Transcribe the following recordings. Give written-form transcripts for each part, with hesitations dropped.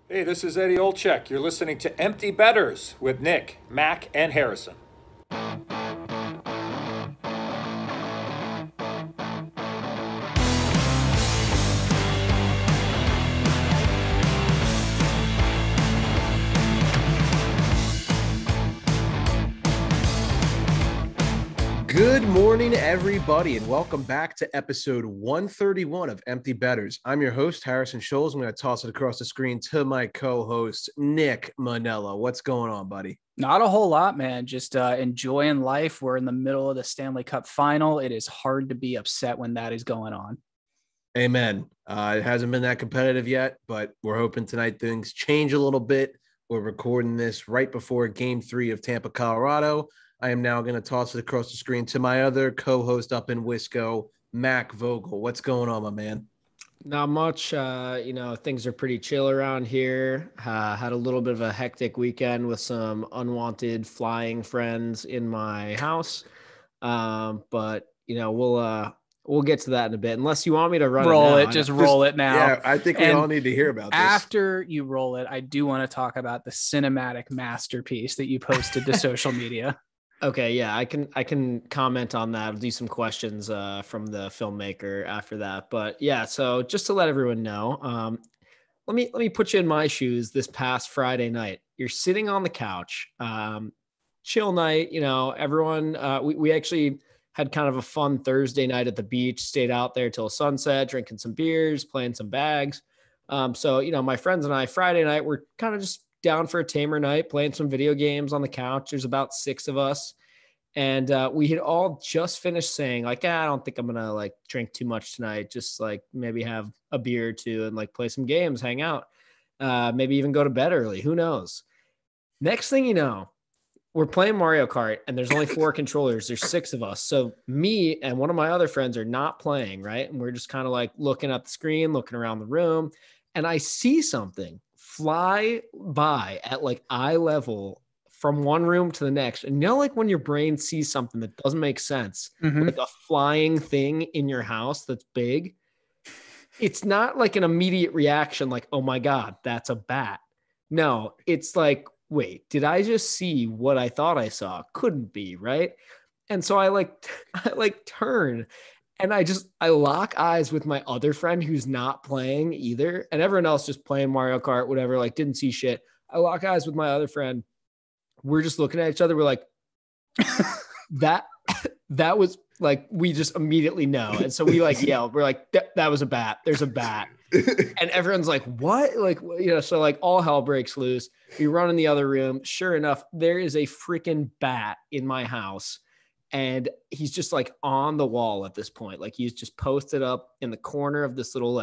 Hey, this is Eddie Olczyk. You're listening to Empty Betters with Nick, Mac, and Harrison. Good morning, everybody, and welcome back to episode 131 of Empty Betters. I'm your host, Harrison Scholes. I'm going to toss it across the screen to my co-host, Nick Manella. What's going on, buddy? Not a whole lot, man. Just enjoying life. We're in the middle of the Stanley Cup Final. It is hard to be upset when that is going on. Amen. It hasn't been that competitive yet, but we're hoping tonight things change a little bit. We're recording this right before Game 3 of Tampa, Colorado. I am now going to toss it across the screen to my other co-host up in Wisco, Mac Vogel. What's going on, my man? Not much. Things are pretty chill around here. Had a little bit of a hectic weekend with some unwanted flying friends in my house. But we'll get to that in a bit. Unless you want me to roll it now. Yeah, I think we all need to hear about this. After you roll it, I do want to talk about the cinematic masterpiece that you posted to social media. Okay, yeah, I can comment on that. I'll do some questions from the filmmaker after that. But yeah, so just to let everyone know, let me put you in my shoes. This past Friday night, you're sitting on the couch, chill night. Everyone. We actually had kind of a fun Thursday night at the beach. Stayed out there till sunset, drinking some beers, playing some bags. So my friends and I Friday night we're kind of just down for a tamer night, playing some video games on the couch. There's about 6 of us. And we had all just finished saying I don't think I'm going to drink too much tonight. Just maybe have a beer or two and play some games, hang out, maybe even go to bed early. Who knows? Next thing you know, we're playing Mario Kart and there's only 4 controllers. There's 6 of us. So me and one of my other friends are not playing. Right. And we're just kind of looking at the screen, looking around the room. And I see something fly by at eye level from one room to the next. And when your brain sees something that doesn't make sense, like a flying thing in your house that's big, it's not an immediate reaction oh my God, that's a bat. No, it's wait, did I just see what I thought I saw? Couldn't be, right? And so I turn and I lock eyes with my other friend who's not playing either. And everyone else just playing Mario Kart, whatever, didn't see shit. I lock eyes with my other friend. We're just looking at each other. We're that was we just immediately know. And so we yelled, we're that was a bat. There's a bat. And everyone's what? So all hell breaks loose. We run in the other room. Sure enough, there is a freaking bat in my house. And he's just on the wall at this point. He's just posted up in the corner of this little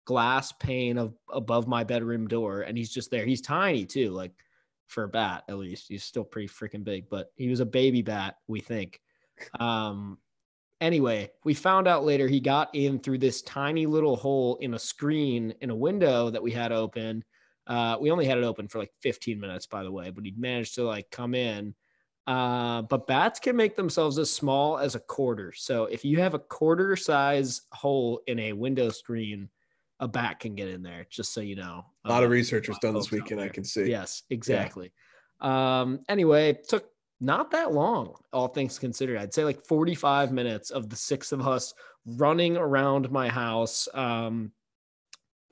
glass pane above my bedroom door. And he's just there. He's tiny too, for a bat, at least. He's still pretty freaking big, but he was a baby bat, we think. Anyway, we found out later he got in through this tiny little hole in a screen in a window that we had open. We only had it open for 15 minutes, by the way, but he managed to come in. But bats can make themselves as small as a quarter. So if you have a quarter size hole in a window screen, a bat can get in there, just so you know. A lot of research was done this weekend, I can see. Yes, exactly. Yeah. Anyway, it took not that long, all things considered. I'd say 45 minutes of the 6 of us running around my house.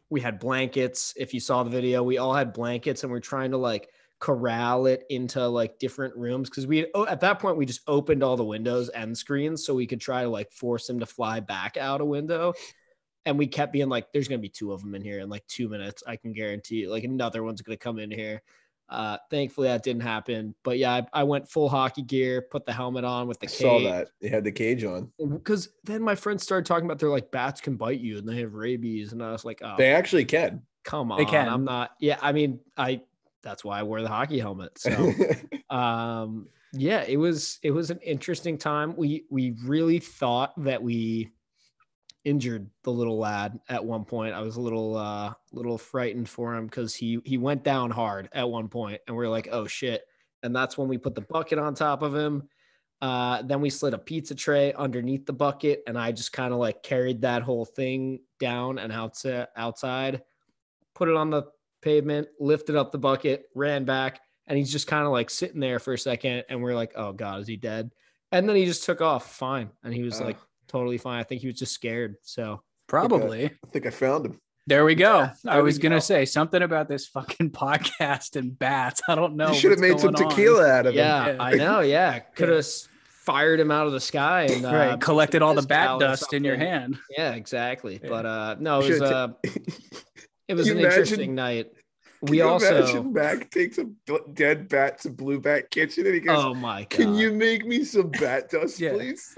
We had blankets. If you saw the video, we all had blankets and we're trying to corral it into different rooms. Cause at that point we just opened all the windows and screens so we could try to force him to fly back out a window. And we kept being there's going to be 2 of them in here in 2 minutes. I can guarantee you, another one's going to come in here. Thankfully that didn't happen, but yeah, I went full hockey gear, put the helmet on with the cage. Saw that. They had the cage on. Because then my friends started talking about they're bats can bite you and they have rabies. And I was oh, they actually can. Come on. They can. I'm not. Yeah. I mean, that's why I wore the hockey helmet. So, yeah, it was an interesting time. We really thought that we injured the little lad at one point. I was a little frightened for him because he went down hard at one point and we're oh shit. And that's when we put the bucket on top of him. Then we slid a pizza tray underneath the bucket and I just kind of carried that whole thing down and outside, put it on the pavement, lifted up the bucket, ran back, and he's just kind of like sitting there for a second. And we're like, oh God, is he dead? And then he just took off fine. And he was like totally fine. I think he was just scared. So Probably. I think I found him. There we go. Yeah, I was going to say something about this fucking podcast and bats. I don't know. You should have made some tequila out of him. Yeah, I know. Yeah. Could have fired him out of the sky and collected all the bat dust in your hand. Yeah, exactly. Yeah. But no, it was an interesting night. We also imagine Mac takes a dead bat to Blue Bat Kitchen and he goes, "Oh my God, can you make me some bat dust, please?"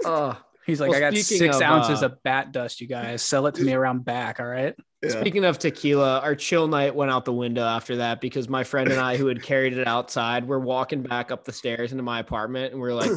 He's like, I got 6 ounces of bat dust, you guys. Sell it to me around back, all right? Yeah. Speaking of tequila, our chill night went out the window after that because my friend and I, who had carried it outside, we're walking back up the stairs into my apartment and we're like,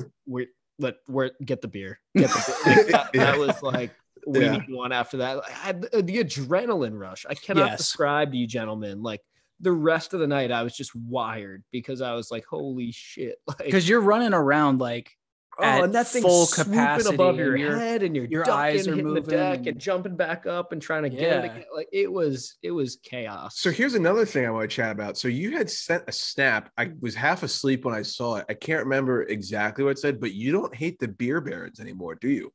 get the beer. Get the beer. That was like, we need one after that. I had the adrenaline rush. I cannot describe to you, gentlemen. Like the rest of the night, I was just wired because I was like, holy shit. Because you're running around like, and that thing full swooping capacity above your head and your eyes are hitting moving the deck and jumping back up and trying to get it again. Like it was chaos. So here's another thing I want to chat about. So you had sent a snap. I was half asleep when I saw it. I can't remember exactly what it said, but you don't hate the beer barons anymore, do you?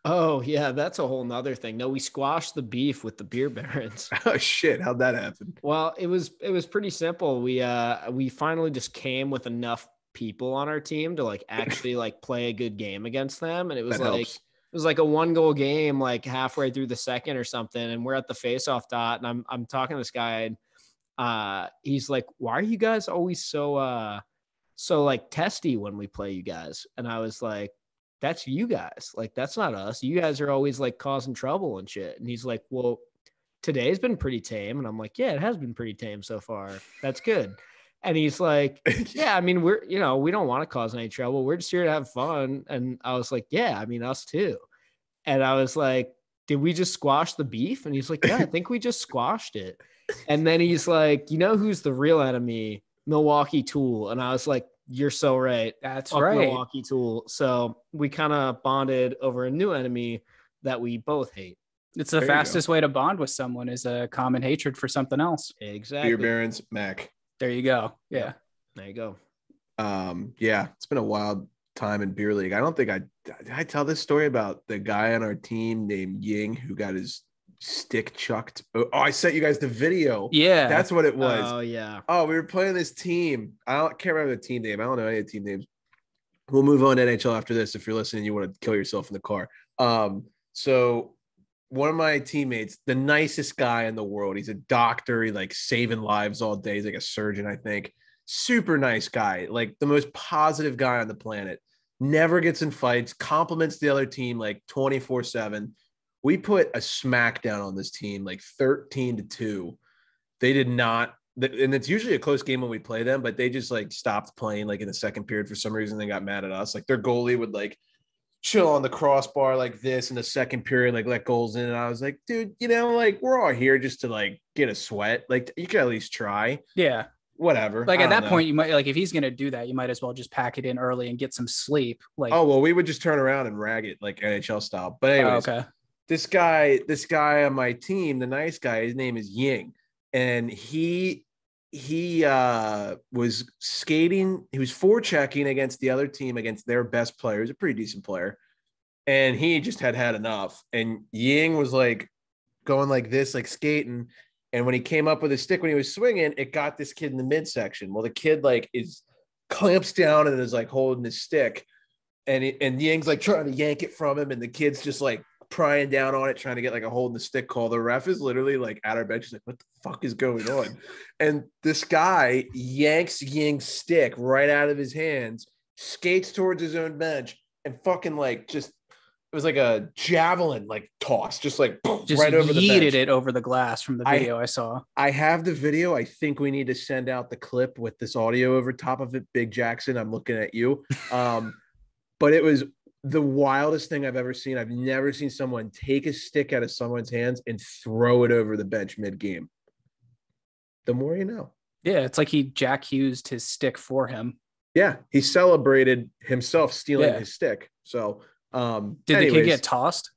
Oh yeah, that's a whole nother thing. No, we squashed the beef with the beer barons. Oh shit, how'd that happen? Well, it was pretty simple. We finally just came with enough people on our team to like actually like play a good game against them, and it was like a 1-goal game like halfway through the second or something, and we're at the face-off dot and I'm talking to this guy and he's like, why are you guys always so like testy when we play you guys? And I was like, that's you guys, like that's not us. You guys are always like causing trouble and shit. And he's like, well, today's been pretty tame. And I'm like, yeah, it has been pretty tame so far. That's good. And he's like, yeah, I mean, we don't want to cause any trouble. We're just here to have fun. And I was like, yeah, I mean, us too. And I was like, did we just squash the beef? And he's like, yeah, I think we just squashed it. And then he's like, you know, who's the real enemy? Milwaukee Tool. And I was like, you're so right. That's Fuck right. Milwaukee Tool. So we kind of bonded over a new enemy that we both hate. It's the fastest way to bond with someone is a common hatred for something else. Exactly. Beer barons, Mac. There you go. Yeah. There you go. Yeah, it's been a wild time in beer league. I don't think did I tell this story about the guy on our team named Ying who got his stick chucked. Oh, I sent you guys the video. Yeah, that's what it was. Oh yeah. Oh, we were playing this team. Can't remember the team name. I don't know any of the team names. We'll move on to NHL after this. If you're listening, you want to kill yourself in the car. So one of my teammates, the nicest guy in the world. He's a doctor. He like saving lives all day. He's like a surgeon, I think. Super nice guy, like the most positive guy on the planet. Never gets in fights, compliments the other team like 24/7. We put a smackdown on this team, like 13-2. They did not, and it's usually a close game when we play them, but they just like stopped playing like in the second period for some reason. They got mad at us. Like their goalie would like chill on the crossbar like this in the second period, like let goals in. And I was like, dude, you know, like we're all here just to like get a sweat. Like you can at least try. Yeah. Whatever. Like at that point, you might like if he's gonna do that, you might as well just pack it in early and get some sleep. Like, oh well, we would just turn around and rag it like NHL style. But anyways, okay. This guy on my team, the nice guy, his name is Ying, and he was skating. He was forechecking against the other team against their best player. He's a pretty decent player, and he just had enough. And Ying was like going like this, like skating. And when he came up with his stick, when he was swinging, it got this kid in the midsection. Well, the kid like clamps down and is like holding his stick, and Ying's like trying to yank it from him, and the kid's just like prying down on it, trying to get like a hold in the stick call. The ref is literally like at our bench. He's like, what the fuck is going on? And this guy yanks Ying's stick right out of his hands, skates towards his own bench, and fucking like just. It was like a javelin, like toss, just like just right over the bench. Yeeted it over the glass from the video I saw. I have the video. I think we need to send out the clip with this audio over top of it. Big Jackson, I'm looking at you. But it was the wildest thing I've ever seen. I've never seen someone take a stick out of someone's hands and throw it over the bench mid-game. The more you know. Yeah, it's like he Jack Hughes'd his stick for him. Yeah, he celebrated himself stealing his stick. So. Did the kid get tossed?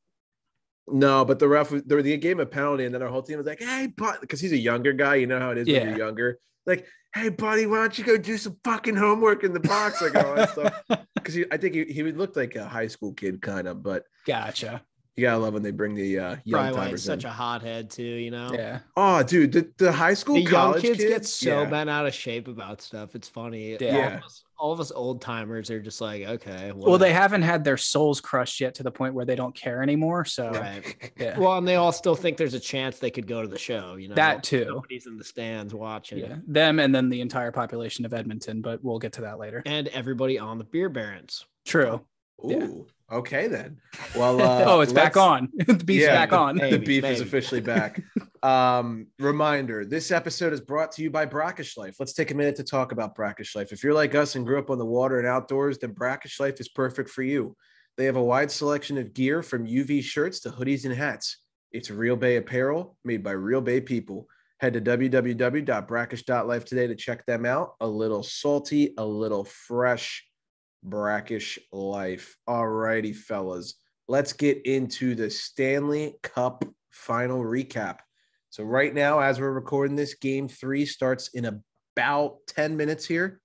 No, but the ref, they gave him a penalty, and then our whole team was like, "Hey, but," because he's a younger guy, you know how it is when Yeah. you're younger. Like, "Hey, buddy, why don't you go do some fucking homework in the box?" Like all that stuff. Because I think he would look like a high school kid, kind of. But Gotcha. you gotta love when they bring the young Probably why he's timers such in. a hothead too, you know? Yeah. Oh, dude, the high school, The young college kids get so yeah. bent out of shape about stuff. It's funny. Yeah. All of us old timers are just like, okay. Well, they haven't had their souls crushed yet to the point where they don't care anymore. So, Right. yeah. Well, and they all still think there's a chance they could go to the show, you know? That too. Nobody's in the stands watching. Yeah. Them and then the entire population of Edmonton, but we'll get to that later. And everybody on the Beer Barons. True. Ooh, Yeah. Okay then. Well, oh, it's back on. The beef's back on. The beef is officially back. Reminder: this episode is brought to you by Brackish Life. Let's take a minute to talk about Brackish Life. If you're like us and grew up on the water and outdoors, then Brackish Life is perfect for you. They have a wide selection of gear from UV shirts to hoodies and hats. It's Real Bay apparel made by Real Bay people. Head to www.brackish.life today to check them out. A little salty, a little fresh. Brackish Life. All righty, fellas. Let's get into the Stanley Cup Final recap. So right now, as we're recording this, Game 3 starts in about 10 minutes here.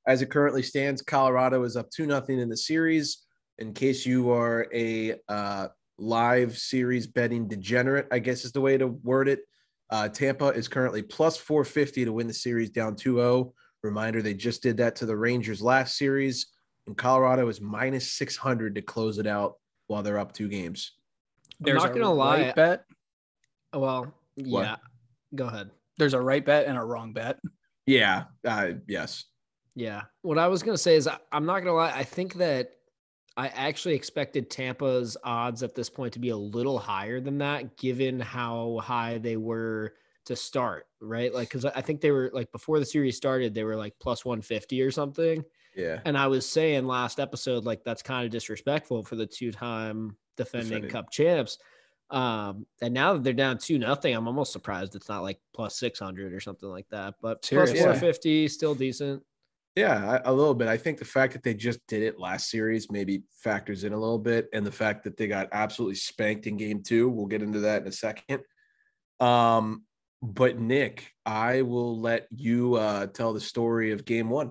As it currently stands, Colorado is up 2-0 in the series. In case you are a live series betting degenerate, I guess is the way to word it, Tampa is currently plus 450 to win the series down 2-0. Reminder, they just did that to the Rangers last series, and Colorado is minus 600 to close it out while they're up 2 games. There's I'm not going to lie. Right bet. Well, yeah. What? Go ahead. There's a right bet and a wrong bet. Yeah. Yes. Yeah. What I was going to say is I'm not going to lie. I think that I actually expected Tampa's odds at this point to be a little higher than that, given how high they were to start, right? Like, because I think they were like before the series started, they were like plus 150 or something. Yeah. And I was saying last episode, like that's kind of disrespectful for the 2-time defending Cup champs. And now that they're down 2-0, I'm almost surprised it's not like plus 600 or something like that. But Seriously. plus 450, still decent. Yeah, a little bit. I think the fact that they just did it last series maybe factors in a little bit, and the fact that they got absolutely spanked in Game 2. We'll get into that in a second. But Nick, I will let you tell the story of Game 1.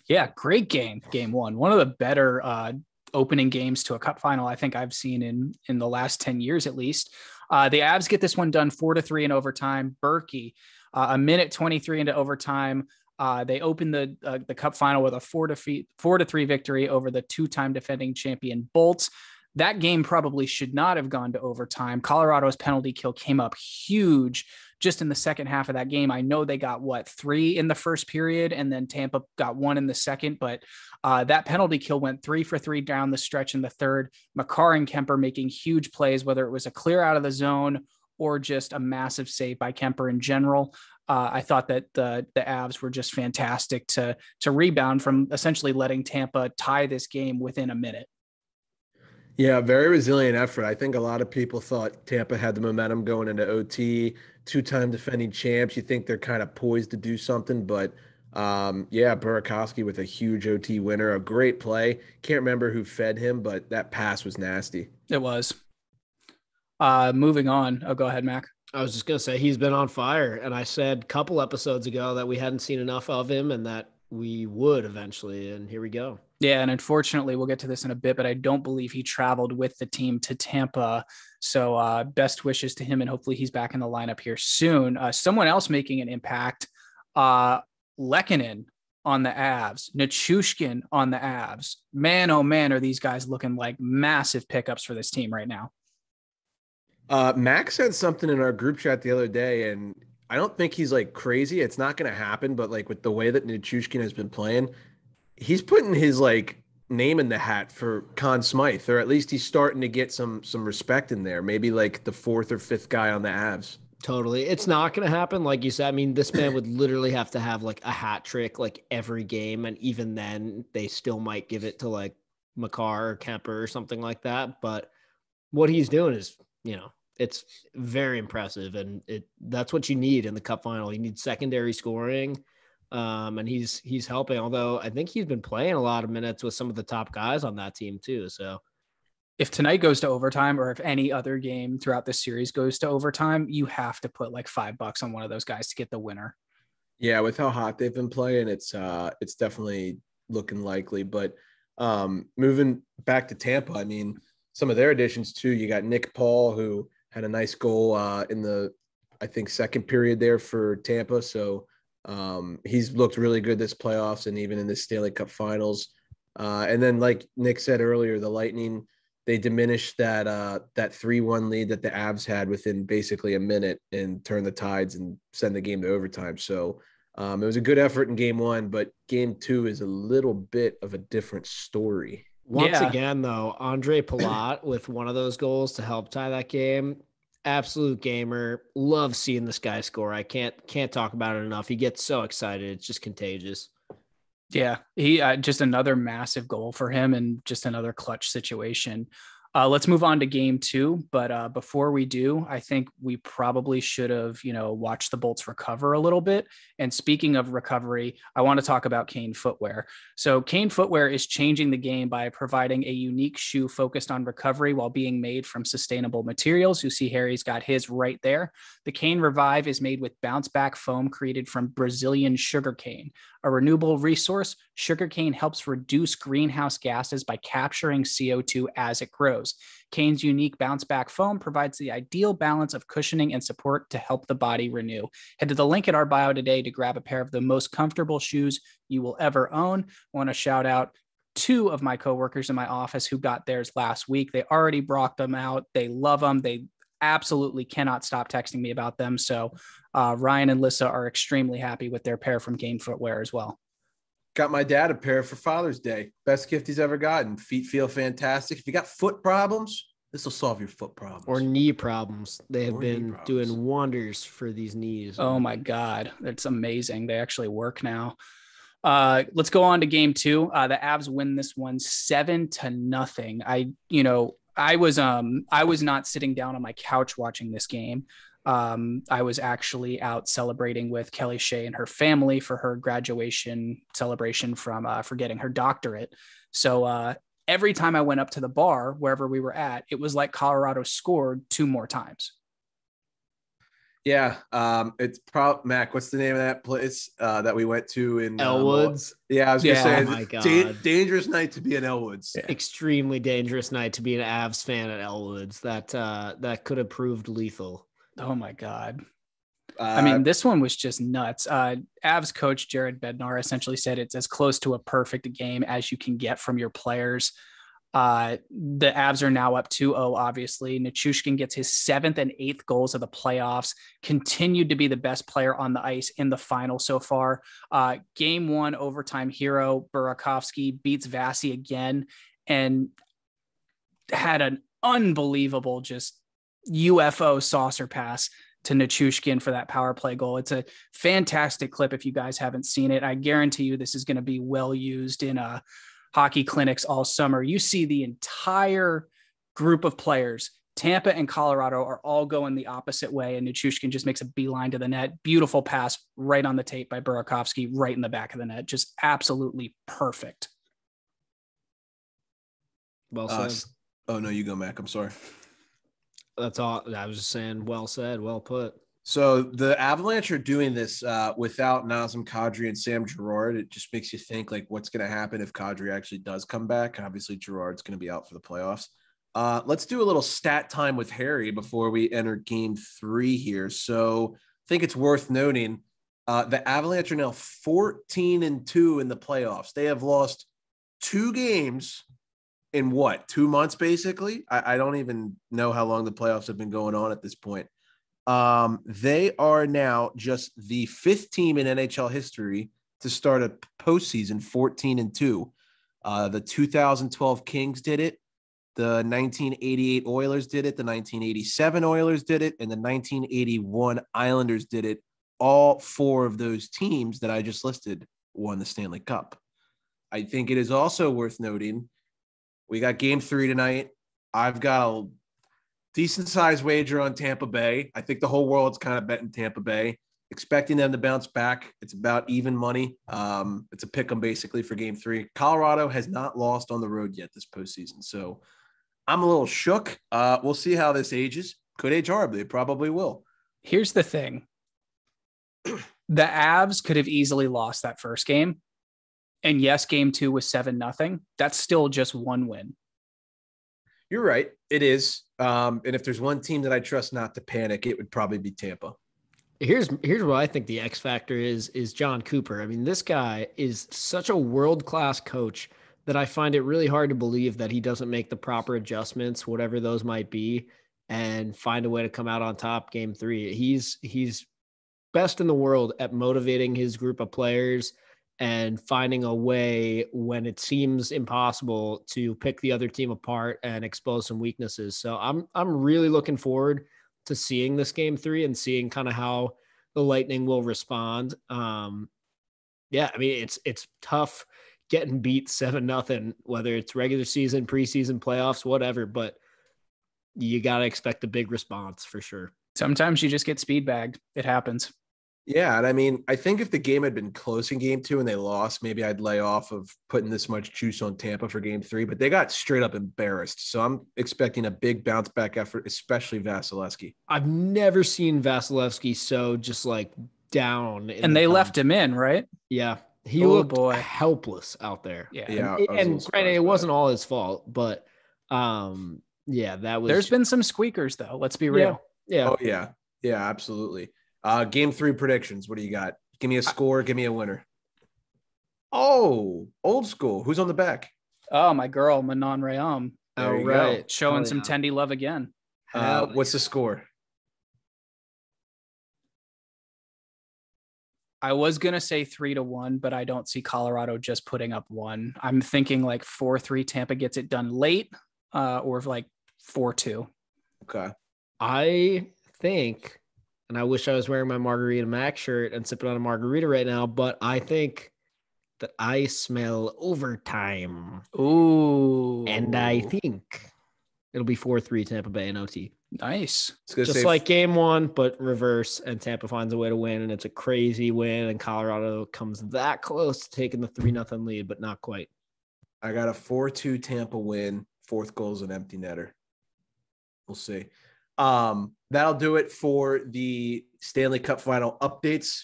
Yeah, great game. Game 1. One of the better opening games to a cup final I think I've seen in the last 10 years at least. The Avs get this one done 4-3 in overtime. Berkey, a minute 23 into overtime. They opened the cup final with a 4-3 victory over the 2-time defending champion Bolts. That game probably should not have gone to overtime. Colorado's penalty kill came up huge just in the second half of that game. I know they got 3 in the first period, and then Tampa got 1 in the second, but that penalty kill went 3 for 3 down the stretch in the third. Makar and Kemper making huge plays, whether it was a clear out of the zone or just a massive save by Kemper in general. I thought that the Avs were just fantastic to rebound from essentially letting Tampa tie this game within a minute. Yeah, very resilient effort. I think a lot of people thought Tampa had the momentum going into OT, 2-time defending champs. You think they're kind of poised to do something, but Burakovsky with a huge OT winner, a great play. Can't remember who fed him, but that pass was nasty. It was. Moving on. Oh, go ahead, Mac. I was just going to say he's been on fire. And I said a couple episodes ago that we hadn't seen enough of him and that we would eventually. And here we go. Yeah, and unfortunately, we'll get to this in a bit, but I don't believe he traveled with the team to Tampa. So best wishes to him, and hopefully he's back in the lineup here soon. Someone else making an impact, Lehkonen on the Avs, Nichushkin on the Avs. Man, oh man, are these guys looking like massive pickups for this team right now. Max said something in our group chat the other day, and I don't think he's like crazy. It's not going to happen, but like with the way that Nichushkin has been playing, he's putting his like name in the hat for Conn Smythe, or at least he's starting to get some respect in there. Maybe like the 4th or 5th guy on the Avs. Totally. It's not going to happen. Like you said, I mean, this man would literally have to have like a hat trick like every game. And even then they still might give it to like Makar or Kemper or something like that. But what he's doing is, it's very impressive. And that's what you need in the cup final. You need secondary scoring. And he's helping, although I think he's been playing a lot of minutes with some of the top guys on that team too. So if tonight goes to overtime, or if any other game throughout this series goes to overtime, you have to put like $5 on one of those guys to get the winner. Yeah, with how hot they've been playing, it's definitely looking likely. But moving back to Tampa, I mean, some of their additions too. You got Nick Paul, who had a nice goal in the, I think, second period there for Tampa. So he's looked really good this playoffs and even in the Stanley Cup Finals. And then, like Nick said earlier, the Lightning, they diminished that 3-1 lead that the Avs had within basically a minute and turned the tides and send the game to overtime. So it was a good effort in game one, but game two is a little bit of a different story. Once again, though, Andre Palat with one of those goals to help tie that game. Absolute gamer. Love seeing this guy score. I can't talk about it enough. He gets so excited. It's just contagious. Yeah, he just another massive goal for him and just another clutch situation. Let's move on to game two. But before we do, I think we probably should have, watched the Bolts recover a little bit. And speaking of recovery, I want to talk about Kane Footwear. So Kane Footwear is changing the game by providing a unique shoe focused on recovery while being made from sustainable materials. You see Harry's got his right there. The Kane Revive is made with bounce back foam created from Brazilian sugarcane. A renewable resource, sugarcane helps reduce greenhouse gases by capturing CO2 as it grows. Kane's unique bounce back foam provides the ideal balance of cushioning and support to help the body renew. Head to the link in our bio today to grab a pair of the most comfortable shoes you will ever own. I want to shout out 2 of my coworkers in my office who got theirs last week. They already brought them out. They love them. They absolutely cannot stop texting me about them. So Ryan and Lissa are extremely happy with their pair from Kane Footwear as well. Got my dad a pair for Father's Day. Best gift he's ever gotten. Feet feel fantastic. If you got foot problems, this will solve your foot problems. Or knee problems. They have been doing wonders for these knees. Oh my God. That's amazing. They actually work now. Let's go on to game two. The Avs win this one 7-0. I was not sitting down on my couch watching this game. I was actually out celebrating with Kelly Shea and her family for her graduation celebration from for getting her doctorate. So every time I went up to the bar, wherever we were at, it was like Colorado scored 2 more times. Yeah, it's Mac. What's the name of that place that we went to in Elwoods? Yeah, I was gonna say, oh my God. Dangerous night to be in Elwoods. Yeah. Extremely dangerous night to be an Avs fan at Elwoods. That could have proved lethal. Oh my God. I mean, this one was just nuts. Avs coach Jared Bednar essentially said it's as close to a perfect game as you can get from your players. The Avs are now up 2-0, obviously. Nichushkin gets his 7th and 8th goals of the playoffs, continued to be the best player on the ice in the final so far. Game 1 overtime hero Burakovsky beats Vasi again and had an unbelievable just UFO saucer pass to Nichushkin for that power play goal. It's a fantastic clip if you guys haven't seen it. I guarantee you this is going to be well used in hockey clinics all summer. You see the entire group of players, Tampa and Colorado, are all going the opposite way, and Nichushkin just makes a beeline to the net. Beautiful pass right on the tape by Burakovsky, right in the back of the net. Just absolutely perfect. Well said. Oh, no, you go, Mac. I'm sorry. That's all. I was just saying, well said, well put. So the Avalanche are doing this without Nazem Kadri and Sam Girard. It just makes you think, like, what's going to happen if Kadri actually does come back? Obviously, Girard's going to be out for the playoffs. Let's do a little stat time with Harry before we enter game 3 here. So I think it's worth noting the Avalanche are now 14-2 in the playoffs. They have lost 2 games in 2 months, basically. I don't even know how long the playoffs have been going on at this point. They are now just the 5th team in NHL history to start a postseason 14-2. The 2012 Kings did it. The 1988 Oilers did it. The 1987 Oilers did it. And the 1981 Islanders did it. All 4 of those teams that I just listed won the Stanley Cup. I think it is also worth noting we got game 3 tonight. I've got a decent sized wager on Tampa Bay. I think the whole world's kind of betting Tampa Bay, expecting them to bounce back. It's about even money. It's a pick 'em basically for game 3. Colorado has not lost on the road yet this postseason. So I'm a little shook. We'll see how this ages. Could age horribly. It probably will. Here's the thing. The Avs could have easily lost that first game. And yes, game 2 was 7-0. That's still just one win. You're right. It is. And if there's one team that I trust not to panic, it would probably be Tampa. Here's what I think the X factor is John Cooper. I mean, this guy is such a world-class coach that I find it really hard to believe that he doesn't make the proper adjustments, whatever those might be, and find a way to come out on top game 3. He's best in the world at motivating his group of players and finding a way when it seems impossible to pick the other team apart and expose some weaknesses. So I'm really looking forward to seeing this game 3 and seeing kind of how the Lightning will respond. Yeah, I mean, it's tough getting beat 7-0, whether it's regular season, preseason, playoffs, whatever, but you got to expect a big response for sure. Sometimes you just get speed bagged. It happens. Yeah, and I mean, I think if the game had been close in game 2 and they lost, maybe I'd lay off of putting this much juice on Tampa for game 3, but they got straight up embarrassed. So I'm expecting a big bounce back effort, especially Vasilevsky. I've never seen Vasilevsky so just like down. And they left him in, right? Yeah. He looked helpless out there. Yeah. And granted, it wasn't all his fault, but yeah, that was. There's been some squeakers though. Let's be real. Yeah. Oh yeah. Yeah, absolutely. Game 3 predictions. What do you got? Give me a score. Give me a winner. Oh, old school. Who's on the back? Oh, my girl, Manon Rayam. There you go. Showing some Tendy love again. What's the score? I was going to say 3-1, but I don't see Colorado just putting up 1. I'm thinking like 4-3 Tampa gets it done late, or like 4-2. Okay. I think, and I wish I was wearing my Margarita Mac shirt and sipping on a margarita right now, but I think that I smell overtime. Ooh. And I think it'll be 4-3 Tampa Bay in OT. Nice. Just like game 1, but reverse, and Tampa finds a way to win, and it's a crazy win, and Colorado comes that close to taking the 3-0 lead, but not quite. I got a 4-2 Tampa win. 4th goal's an empty netter. We'll see. That'll do it for the Stanley Cup Final updates.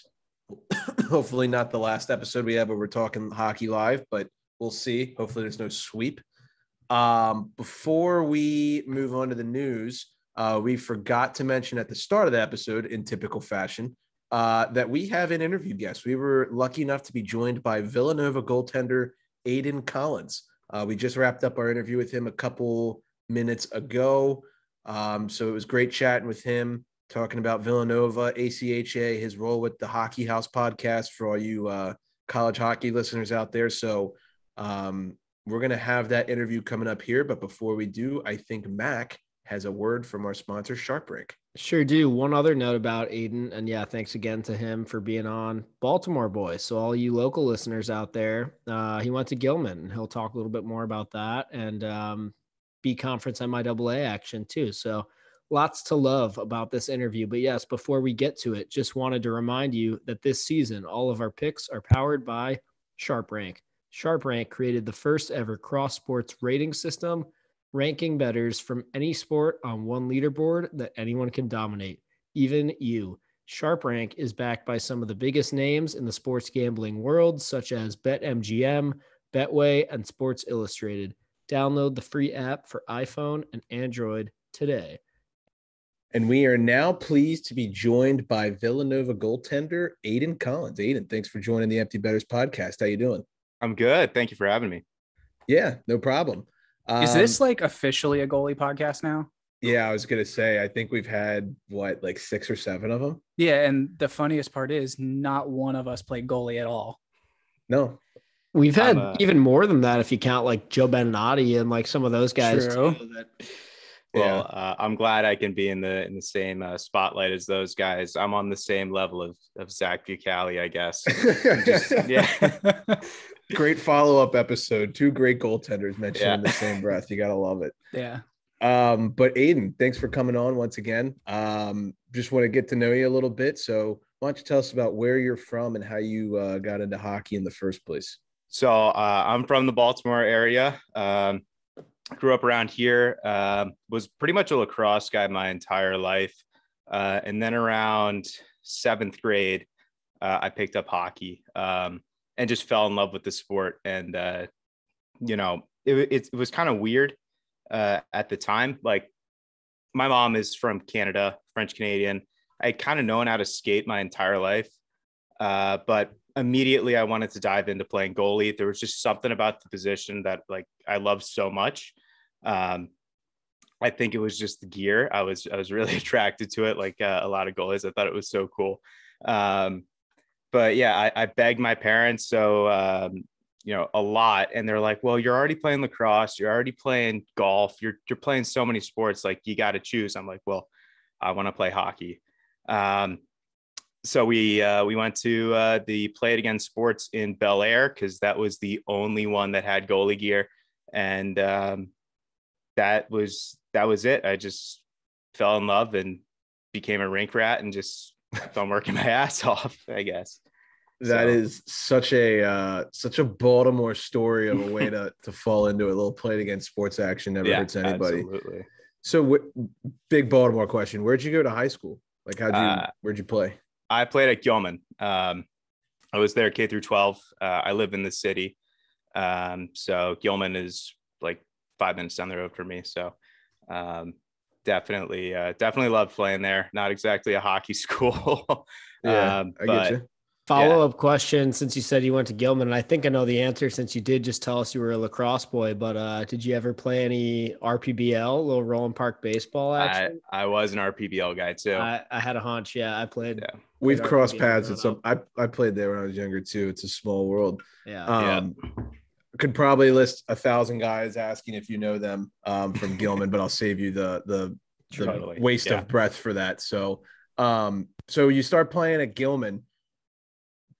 Hopefully not the last episode we have where we're talking hockey live, but we'll see. Hopefully there's no sweep. Before we move on to the news, we forgot to mention at the start of the episode, in typical fashion, that we have an interview guest. We were lucky enough to be joined by Villanova goaltender Aidan Collins. We just wrapped up our interview with him a couple minutes ago. So it was great chatting with him, talking about Villanova, ACHA, his role with the Hockey House podcast for all you college hockey listeners out there. So we're going to have that interview coming up here. But before we do, I think Mac has a word from our sponsor, Sharp Break. Sure do. One other note about Aidan, and yeah, thanks again to him for being on Baltimore Boys. So all you local listeners out there, he went to Gilman, and he'll talk a little bit more about that and B Conference MIAA action too. So lots to love about this interview. But yes, before we get to it, just wanted to remind you that this season, all of our picks are powered by Sharp Rank. Sharp Rank created the first ever cross sports rating system, ranking bettors from any sport on one leaderboard that anyone can dominate, even you. Sharp Rank is backed by some of the biggest names in the sports gambling world, such as BetMGM, Betway, and Sports Illustrated. Download the free app for iPhone and Android today. And we are now pleased to be joined by Villanova goaltender Aidan Collins. Aidan, thanks for joining the Empty Bettors podcast. How you doing? I'm good. Thank you for having me. Yeah, no problem. Is this like officially a goalie podcast now? Yeah, I was going to say, I think we've had like 6 or 7 of them. Yeah. And the funniest part is not one of us played goalie at all. No. We've had even more than that if you count like Joe Beninati and like some of those guys. True. I'm glad I can be in the same spotlight as those guys. I'm on the same level of Zach Bucali, I guess. Yeah. Great follow-up episode. 2 great goaltenders mentioned in the same breath. You got to love it. Yeah. But Aidan, thanks for coming on once again. Just want to get to know you a little bit. So why don't you tell us about where you're from and how you got into hockey in the first place? So I'm from the Baltimore area. grew up around here, was pretty much a lacrosse guy my entire life. And then around 7th grade, I picked up hockey and just fell in love with the sport. And, it was kind of weird at the time. Like, my mom is from Canada, French Canadian. I kind of known how to skate my entire life. But immediately I wanted to dive into playing goalie. There was just something about the position that like I loved so much. I think it was just the gear. I was really attracted to it. Like a lot of goalies, I thought it was so cool. But yeah, I begged my parents. So, a lot. And they're like, well, you're already playing lacrosse. You're already playing golf. You're playing so many sports. Like you got to choose. I'm like, well, I want to play hockey. So we went to the Play It Again Sports in Bel Air because that was the only one that had goalie gear, and that was it. I just fell in love and became a rink rat and just kept on working my ass off, I guess. That is such a Baltimore story of a way to fall into a little Play It Again Sports action. Never hurts anybody. Absolutely. So big Baltimore question. Where'd you go to high school? Like where'd you play? I played at Gilman. I was there K through 12. I live in the city. So Gilman is like 5 minutes down the road for me. So definitely loved playing there. Not exactly a hockey school. I get you. Follow-up question, since you said you went to Gilman, and I think I know the answer since you did just tell us you were a lacrosse boy, but did you ever play any RPBL, little Roland Park baseball action? I was an RPBL guy too. I had a hunch. Yeah, I played. Yeah. We've crossed paths at some. I played there when I was younger too. It's a small world. Yeah. Could probably list 1,000 guys asking if you know them from Gilman, but I'll save you the waste of breath for that. So you start playing at Gilman.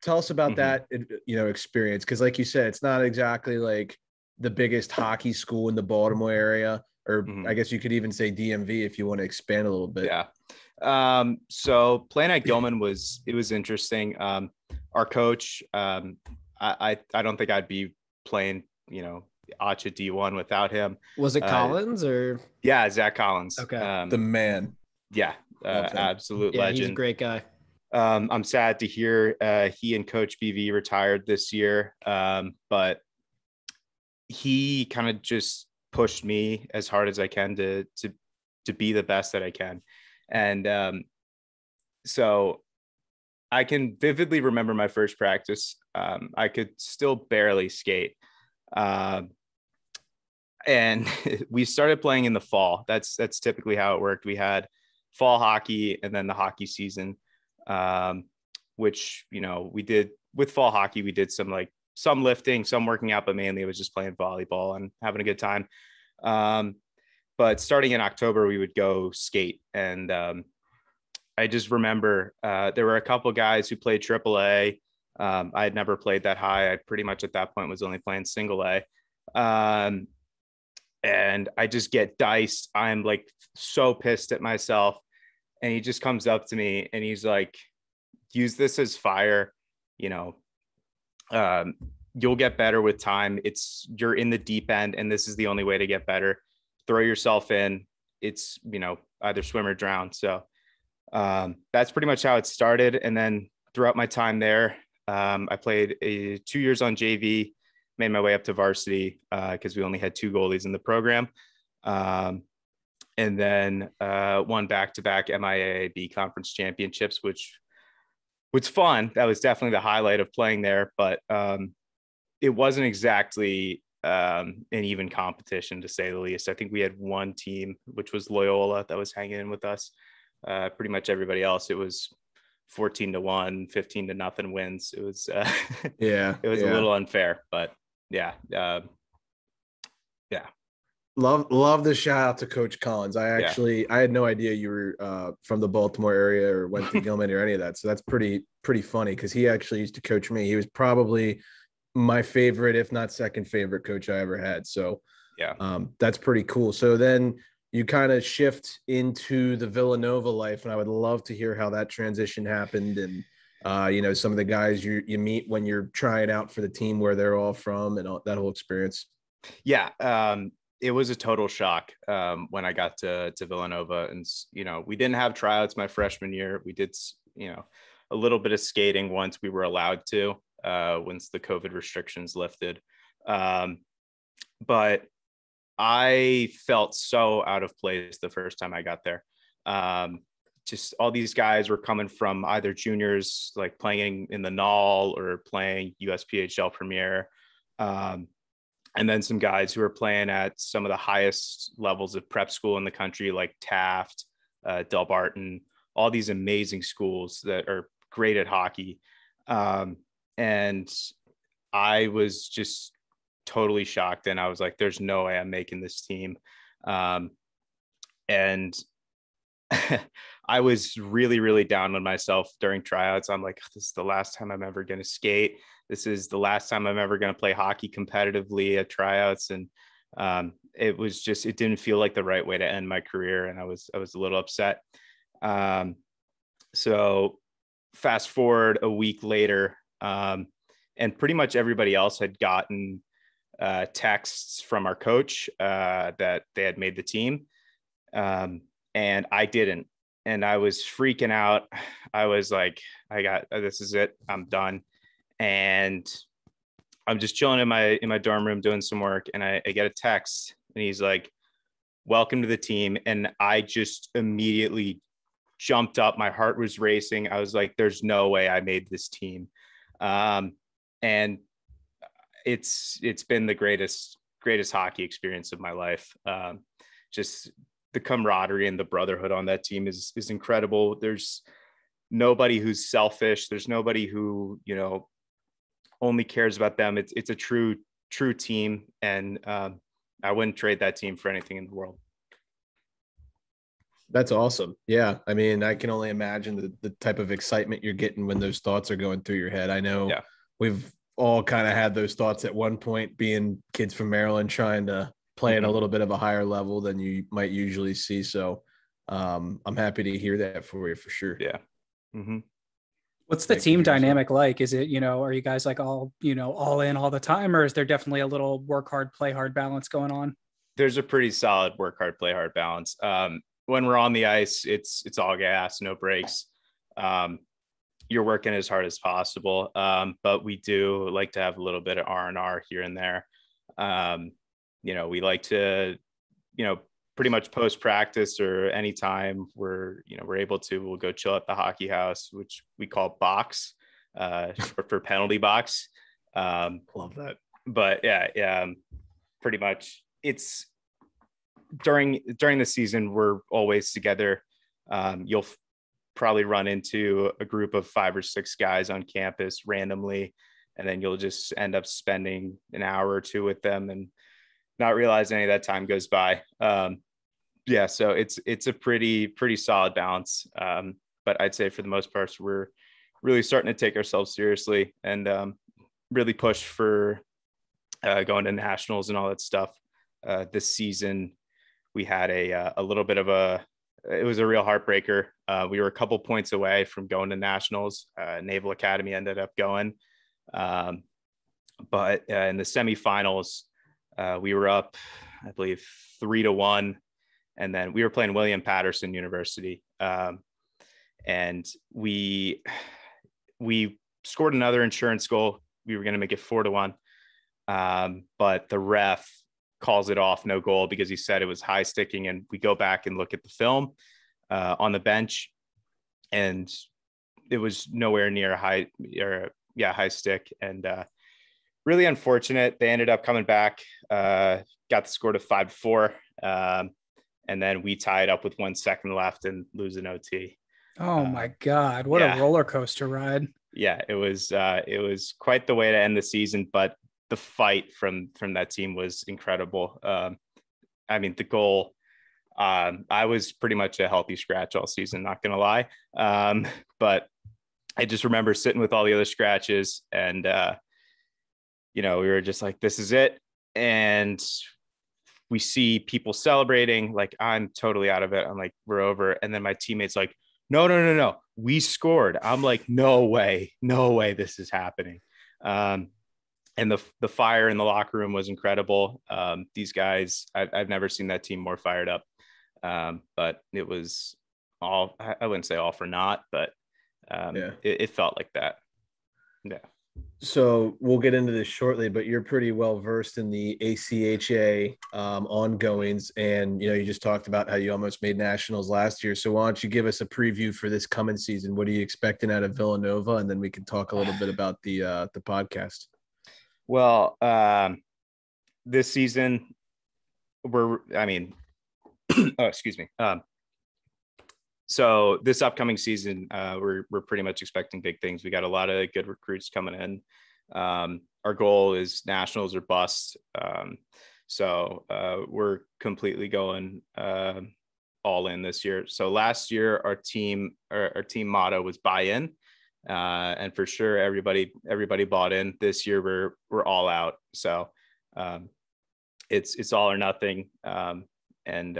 Tell us about that, experience. Cause like you said, it's not exactly like the biggest hockey school in the Baltimore area, or I guess you could even say DMV if you want to expand a little bit. Yeah. So playing at Gilman was interesting. Our coach, I don't think I'd be playing, ACHA D1 without him. Was it Collins or? Yeah, Zach Collins. Okay. The man. Yeah. Absolute legend. He's a great guy. I'm sad to hear he and Coach BV retired this year, but he kind of just pushed me as hard as I can to be the best that I can. And so I can vividly remember my first practice. I could still barely skate. And we started playing in the fall. That's typically how it worked. We had fall hockey and then the hockey season. Which, we did with fall hockey, we did some lifting, some working out, but mainly it was just playing volleyball and having a good time. But starting in October, we would go skate. And I just remember there were a couple of guys who played AAA. I had never played that high. I pretty much at that point was only playing single A. And I just get diced. I'm like so pissed at myself. And he just comes up to me and he's like, use this as fire. You'll get better with time. You're in the deep end and this is the only way to get better. Throw yourself in. It's, either swim or drown. So that's pretty much how it started. And then throughout my time there, I played 2 years on JV, made my way up to varsity because we only had 2 goalies in the program. And then won back-to-back MIAAB conference championships, which was fun. That was definitely the highlight of playing there, but it wasn't exactly an even competition, to say the least. I think we had one team, which was Loyola, that was hanging in with us. Pretty much everybody else, it was 14-1, 15-0 wins. It was it was a little unfair, but yeah. Love the shout out to Coach Collins. I had no idea you were from the Baltimore area or went to Gilman or any of that. So that's pretty funny because he actually used to coach me. He was probably my favorite, if not second favorite coach I ever had. So that's pretty cool. So then you kind of shift into the Villanova life, and I would love to hear how that transition happened and some of the guys you meet when you're trying out for the team, where they're all from, and that whole experience. Yeah. it was a total shock when I got to Villanova. And, we didn't have tryouts my freshman year. We did, a little bit of skating once we were allowed to, once the COVID restrictions lifted. But I felt so out of place the first time I got there. Just all these guys were coming from either juniors, like playing in the NAL or playing USPHL Premier. And then some guys who are playing at some of the highest levels of prep school in the country, like Taft, Del Barton, all these amazing schools that are great at hockey. And I was just totally shocked. And I was like, there's no way I'm making this team. And I was really, really down on myself during tryouts. I'm like, this is the last time I'm ever going to skate. This is the last time I'm ever going to play hockey competitively at tryouts. And it didn't feel like the right way to end my career. And I was a little upset. So fast forward a week later, and pretty much everybody else had gotten texts from our coach that they had made the team. And I didn't. And I was freaking out. I was like, this is it. I'm done. And I'm just chilling in my dorm room doing some work. And I get a text and he's like, welcome to the team. And I just immediately jumped up. My heart was racing. I was like, there's no way I made this team. And it's been the greatest hockey experience of my life. Just the camaraderie and the brotherhood on that team is incredible. There's nobody who's selfish. There's nobody who, only cares about them. It's a true team. And I wouldn't trade that team for anything in the world. That's awesome. Yeah. I mean, I can only imagine the type of excitement you're getting when those thoughts are going through your head. I know we've all kind of had those thoughts at one point, being kids from Maryland, trying to play at a little bit of a higher level than you might usually see. So I'm happy to hear that for you for sure. Yeah. Mm-hmm. What's the team dynamic like? Is it, are you guys like all in all the time, or is there definitely a little work hard, play hard balance going on? There's a pretty solid work hard, play hard balance. When we're on the ice, it's all gas, no breaks. You're working as hard as possible. But we do like to have a little bit of R&R here and there. We like to, pretty much post practice or anytime we're able to, we'll go chill at the hockey house, which we call box, short for penalty box. Love that. But yeah, pretty much it's during the season, we're always together. You'll probably run into a group of 5 or 6 guys on campus randomly, and then you'll just end up spending an hour or 2 with them and not realize any of that time goes by. So it's a pretty solid balance. But I'd say for the most part, we're really starting to take ourselves seriously and really push for going to nationals and all that stuff. This season, we had a little bit of it was a real heartbreaker. We were a couple points away from going to nationals. Naval Academy ended up going. But in the semifinals, we were up, I believe, 3-1. And then we were playing William Patterson University. And we scored another insurance goal. We were going to make it 4-1. But the ref calls it off, no goal, because he said it was high sticking. And we go back and look at the film on the bench, and it was nowhere near high stick. And really unfortunate. They ended up coming back, got the score to 5-4. And then we tied up with 1 second left and lose an OT. Oh my God. What a roller coaster ride. Yeah, it was quite the way to end the season, but the fight from that team was incredible. I mean, the goal, I was pretty much a healthy scratch all season, not going to lie. But I just remember sitting with all the other scratches and, we were just like, this is it. And we see people celebrating, like, I'm totally out of it. I'm like, we're over. And then my teammate's like, no, we scored. I'm like, no way this is happening. and the fire in the locker room was incredible. These guys, I've never seen that team more fired up. But it was all, I wouldn't say all for naught, but it felt like that. Yeah. So we'll get into this shortly, but you're pretty well versed in the ACHA ongoings, and you just talked about how you almost made nationals last year. So why don't you give us a preview for this coming season? What are you expecting out of Villanova, and then we can talk a little bit about the podcast. Well, this season excuse me. So this upcoming season, we're pretty much expecting big things. We got a lot of good recruits coming in. Our goal is nationals or bust. So we're completely going all in this year. So last year, our team motto was buy in, and for sure everybody bought in. This year we're all out. So it's all or nothing. And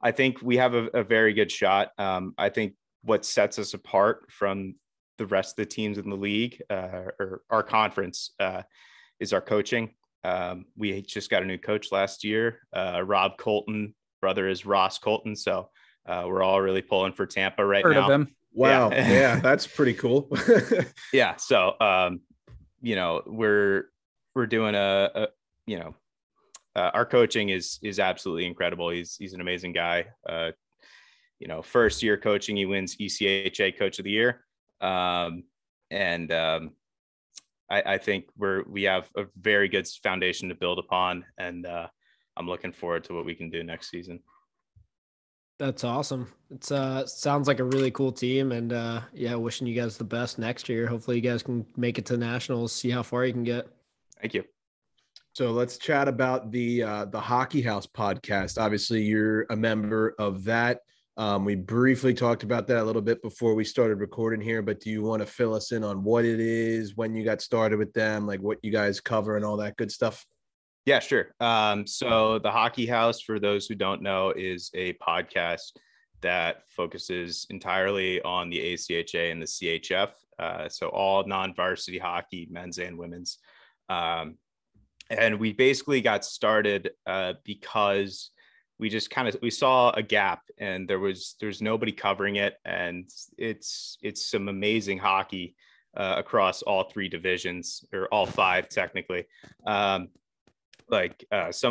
I think we have a very good shot. I think what sets us apart from the rest of the teams in the league or our conference is our coaching. We just got a new coach last year, Rob Colton. Brother is Ross Colton. So we're all really pulling for Tampa right now. Heard of him. Wow. Yeah, that's pretty cool. Yeah. So, we're doing our coaching is absolutely incredible. He's an amazing guy. First year coaching, he wins ECHA Coach of the Year. I think we have a very good foundation to build upon, and I'm looking forward to what we can do next season. That's awesome. It's sounds like a really cool team, and wishing you guys the best next year. Hopefully you guys can make it to nationals, see how far you can get. Thank you. So let's chat about the Hockey House podcast. Obviously, you're a member of that. We briefly talked about that a little bit before we started recording here, but do you want to fill us in on what it is, when you got started with them, like what you guys cover and all that good stuff? Yeah, sure. So the Hockey House, for those who don't know, is a podcast that focuses entirely on the ACHA and the CHF. So all non-varsity hockey, men's and women's. And we basically got started because we saw a gap, and there's nobody covering it, and it's some amazing hockey across all three divisions, or all five technically. Some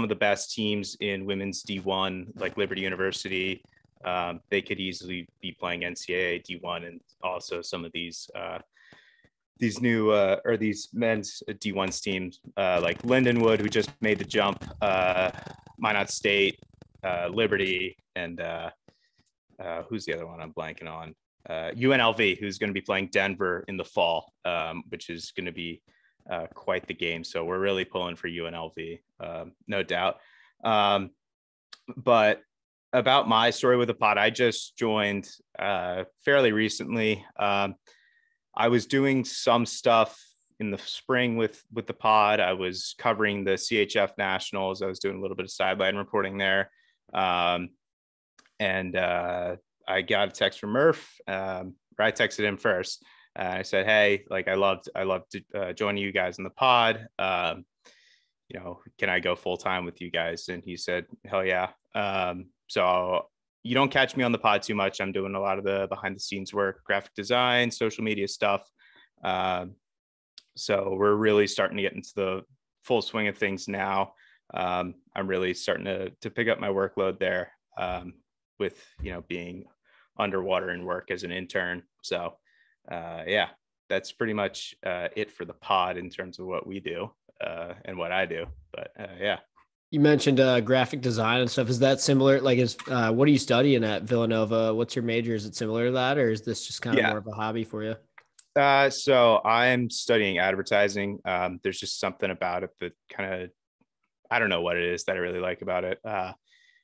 of the best teams in women's D1, like Liberty University, they could easily be playing NCAA D1, and also some of these new these men's D1 teams like Lindenwood, who just made the jump, Minot State, Liberty, and who's the other one I'm blanking on? UNLV, who's going to be playing Denver in the fall, which is going to be quite the game. So we're really pulling for UNLV, no doubt. But about my story with the pod, I just joined fairly recently. I was doing some stuff in the spring with the pod. I was covering the CHF Nationals. I was doing a little bit of sideline reporting there. I got a text from Murph. I texted him first. I said, hey, I loved joining you guys in the pod. Can I go full time with you guys? And he said, hell yeah. So you don't catch me on the pod too much. I'm doing a lot of the behind the scenes work, graphic design, social media stuff. So we're really starting to get into the full swing of things now. I'm really starting to pick up my workload there, with, being underwater in work as an intern. So that's pretty much it for the pod in terms of what we do and what I do. But You mentioned graphic design and stuff. Is that similar? What are you studying at Villanova? What's your major? Is it similar to that, or is this just kind of more of a hobby for you? So I'm studying advertising. There's just something about it that kind of, I don't know what it is that I really like about it.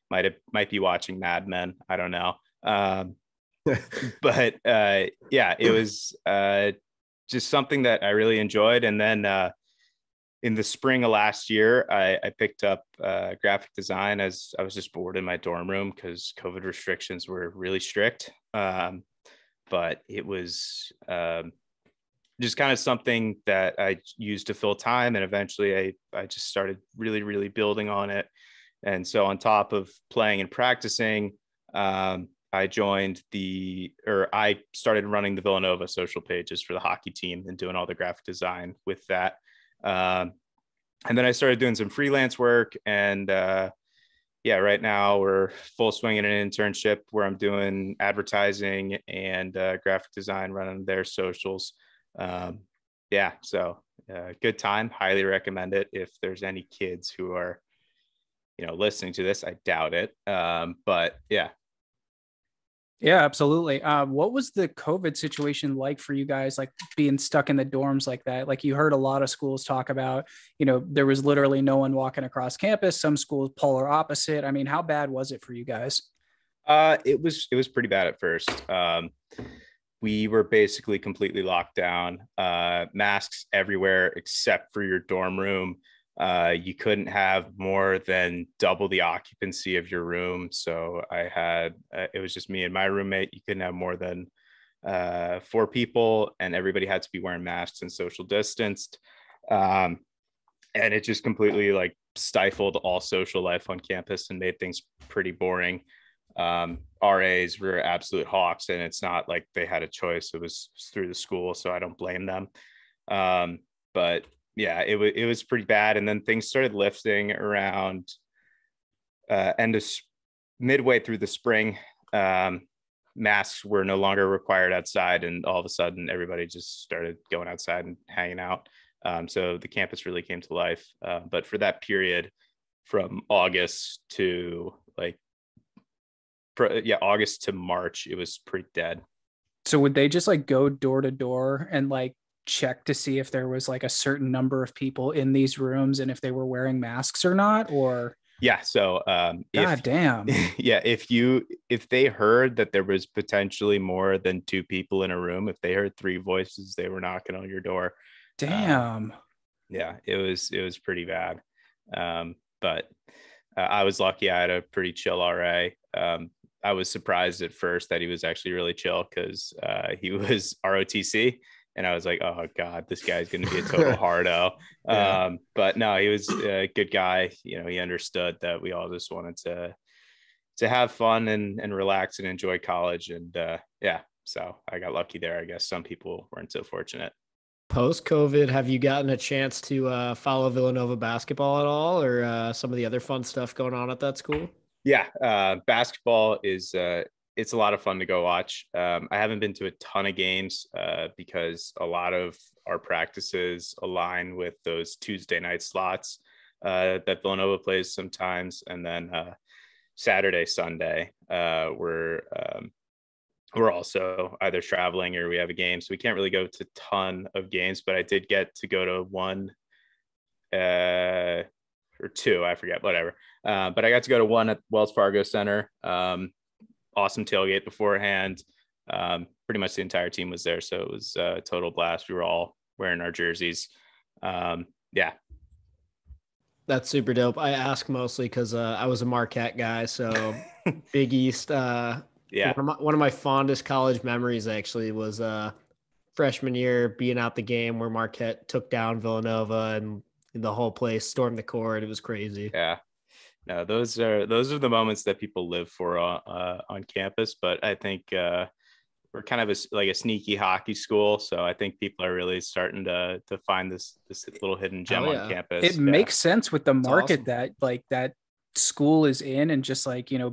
Might be watching Mad Men. I don't know. But it was just something that I really enjoyed. And then in the spring of last year, I picked up graphic design, as I was just bored in my dorm room because COVID restrictions were really strict. But it was just kind of something that I used to fill time. And eventually I just started really, really building on it. And so on top of playing and practicing, I started running the Villanova social pages for the hockey team and doing all the graphic design with that. And then I started doing some freelance work, and right now we're full swing in an internship where I'm doing advertising and graphic design, running their socials. So good time. Highly recommend it. If there's any kids who are, listening to this, I doubt it. But yeah. Yeah, absolutely. What was the COVID situation like for you guys, like being stuck in the dorms like that? Like you heard a lot of schools talk about, there was literally no one walking across campus. Some schools polar opposite. I mean, how bad was it for you guys? It was pretty bad at first. We were basically completely locked down, masks everywhere except for your dorm room. You couldn't have more than double the occupancy of your room. So it was just me and my roommate. You couldn't have more than 4 people, and everybody had to be wearing masks and social distanced. And it just completely like stifled all social life on campus and made things pretty boring. RAs were absolute hawks, and it's not like they had a choice. It was through the school, so I don't blame them. But yeah, it was pretty bad. And then things started lifting around midway through the spring. Masks were no longer required outside, and all of a sudden everybody just started going outside and hanging out. So the campus really came to life. But for that period from August to August to March, it was pretty dead. So would they just like go door to door and like check to see if there was like a certain number of people in these rooms and if they were wearing masks or not? Or so damn. Yeah, if they heard that there was potentially more than 2 people in a room, if they heard 3 voices, they were knocking on your door. Damn. It was pretty bad. But I was lucky. I had a pretty chill RA. I was surprised at first that he was actually really chill, because he was ROTC. And I was like, oh God, this guy's going to be a total hardo. Yeah. But no, he was a good guy. He understood that we all just wanted to have fun and relax and enjoy college. And so I got lucky there. I guess some people weren't so fortunate. Post-COVID, have you gotten a chance to follow Villanova basketball at all, or some of the other fun stuff going on at that school? Yeah, basketball is it's a lot of fun to go watch. I haven't been to a ton of games because a lot of our practices align with those Tuesday night slots that Villanova plays sometimes. And then Saturday, Sunday, we're also either traveling or we have a game. So we can't really go to a ton of games, but I did get to go to 1 or 2, I forget, whatever. But I got to go to 1 at Wells Fargo Center. Awesome tailgate beforehand. Pretty much the entire team was there, so it was a total blast. We were all wearing our jerseys. That's super dope. I ask mostly because I was a Marquette guy, so Big East. One of my fondest college memories actually was freshman year, being out the game where Marquette took down Villanova and the whole place stormed the court. It was crazy. Yeah. No, those are the moments that people live for on campus. But I think we're kind of a sneaky hockey school, so I think people are really starting to find this little hidden gem on campus. It makes sense with the market that school is in, and just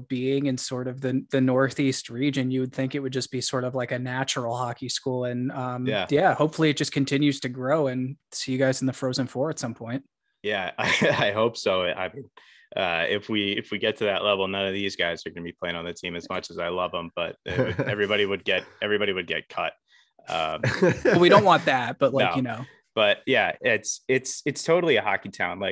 being in sort of the Northeast region, you would think it would just be sort of like a natural hockey school. And hopefully it just continues to grow and see you guys in the Frozen Four at some point. Yeah, I hope so. I mean, if we get to that level, none of these guys are going to be playing on the team as much as I love them, but everybody would get cut. Well, we don't want that, but but yeah, it's totally a hockey town.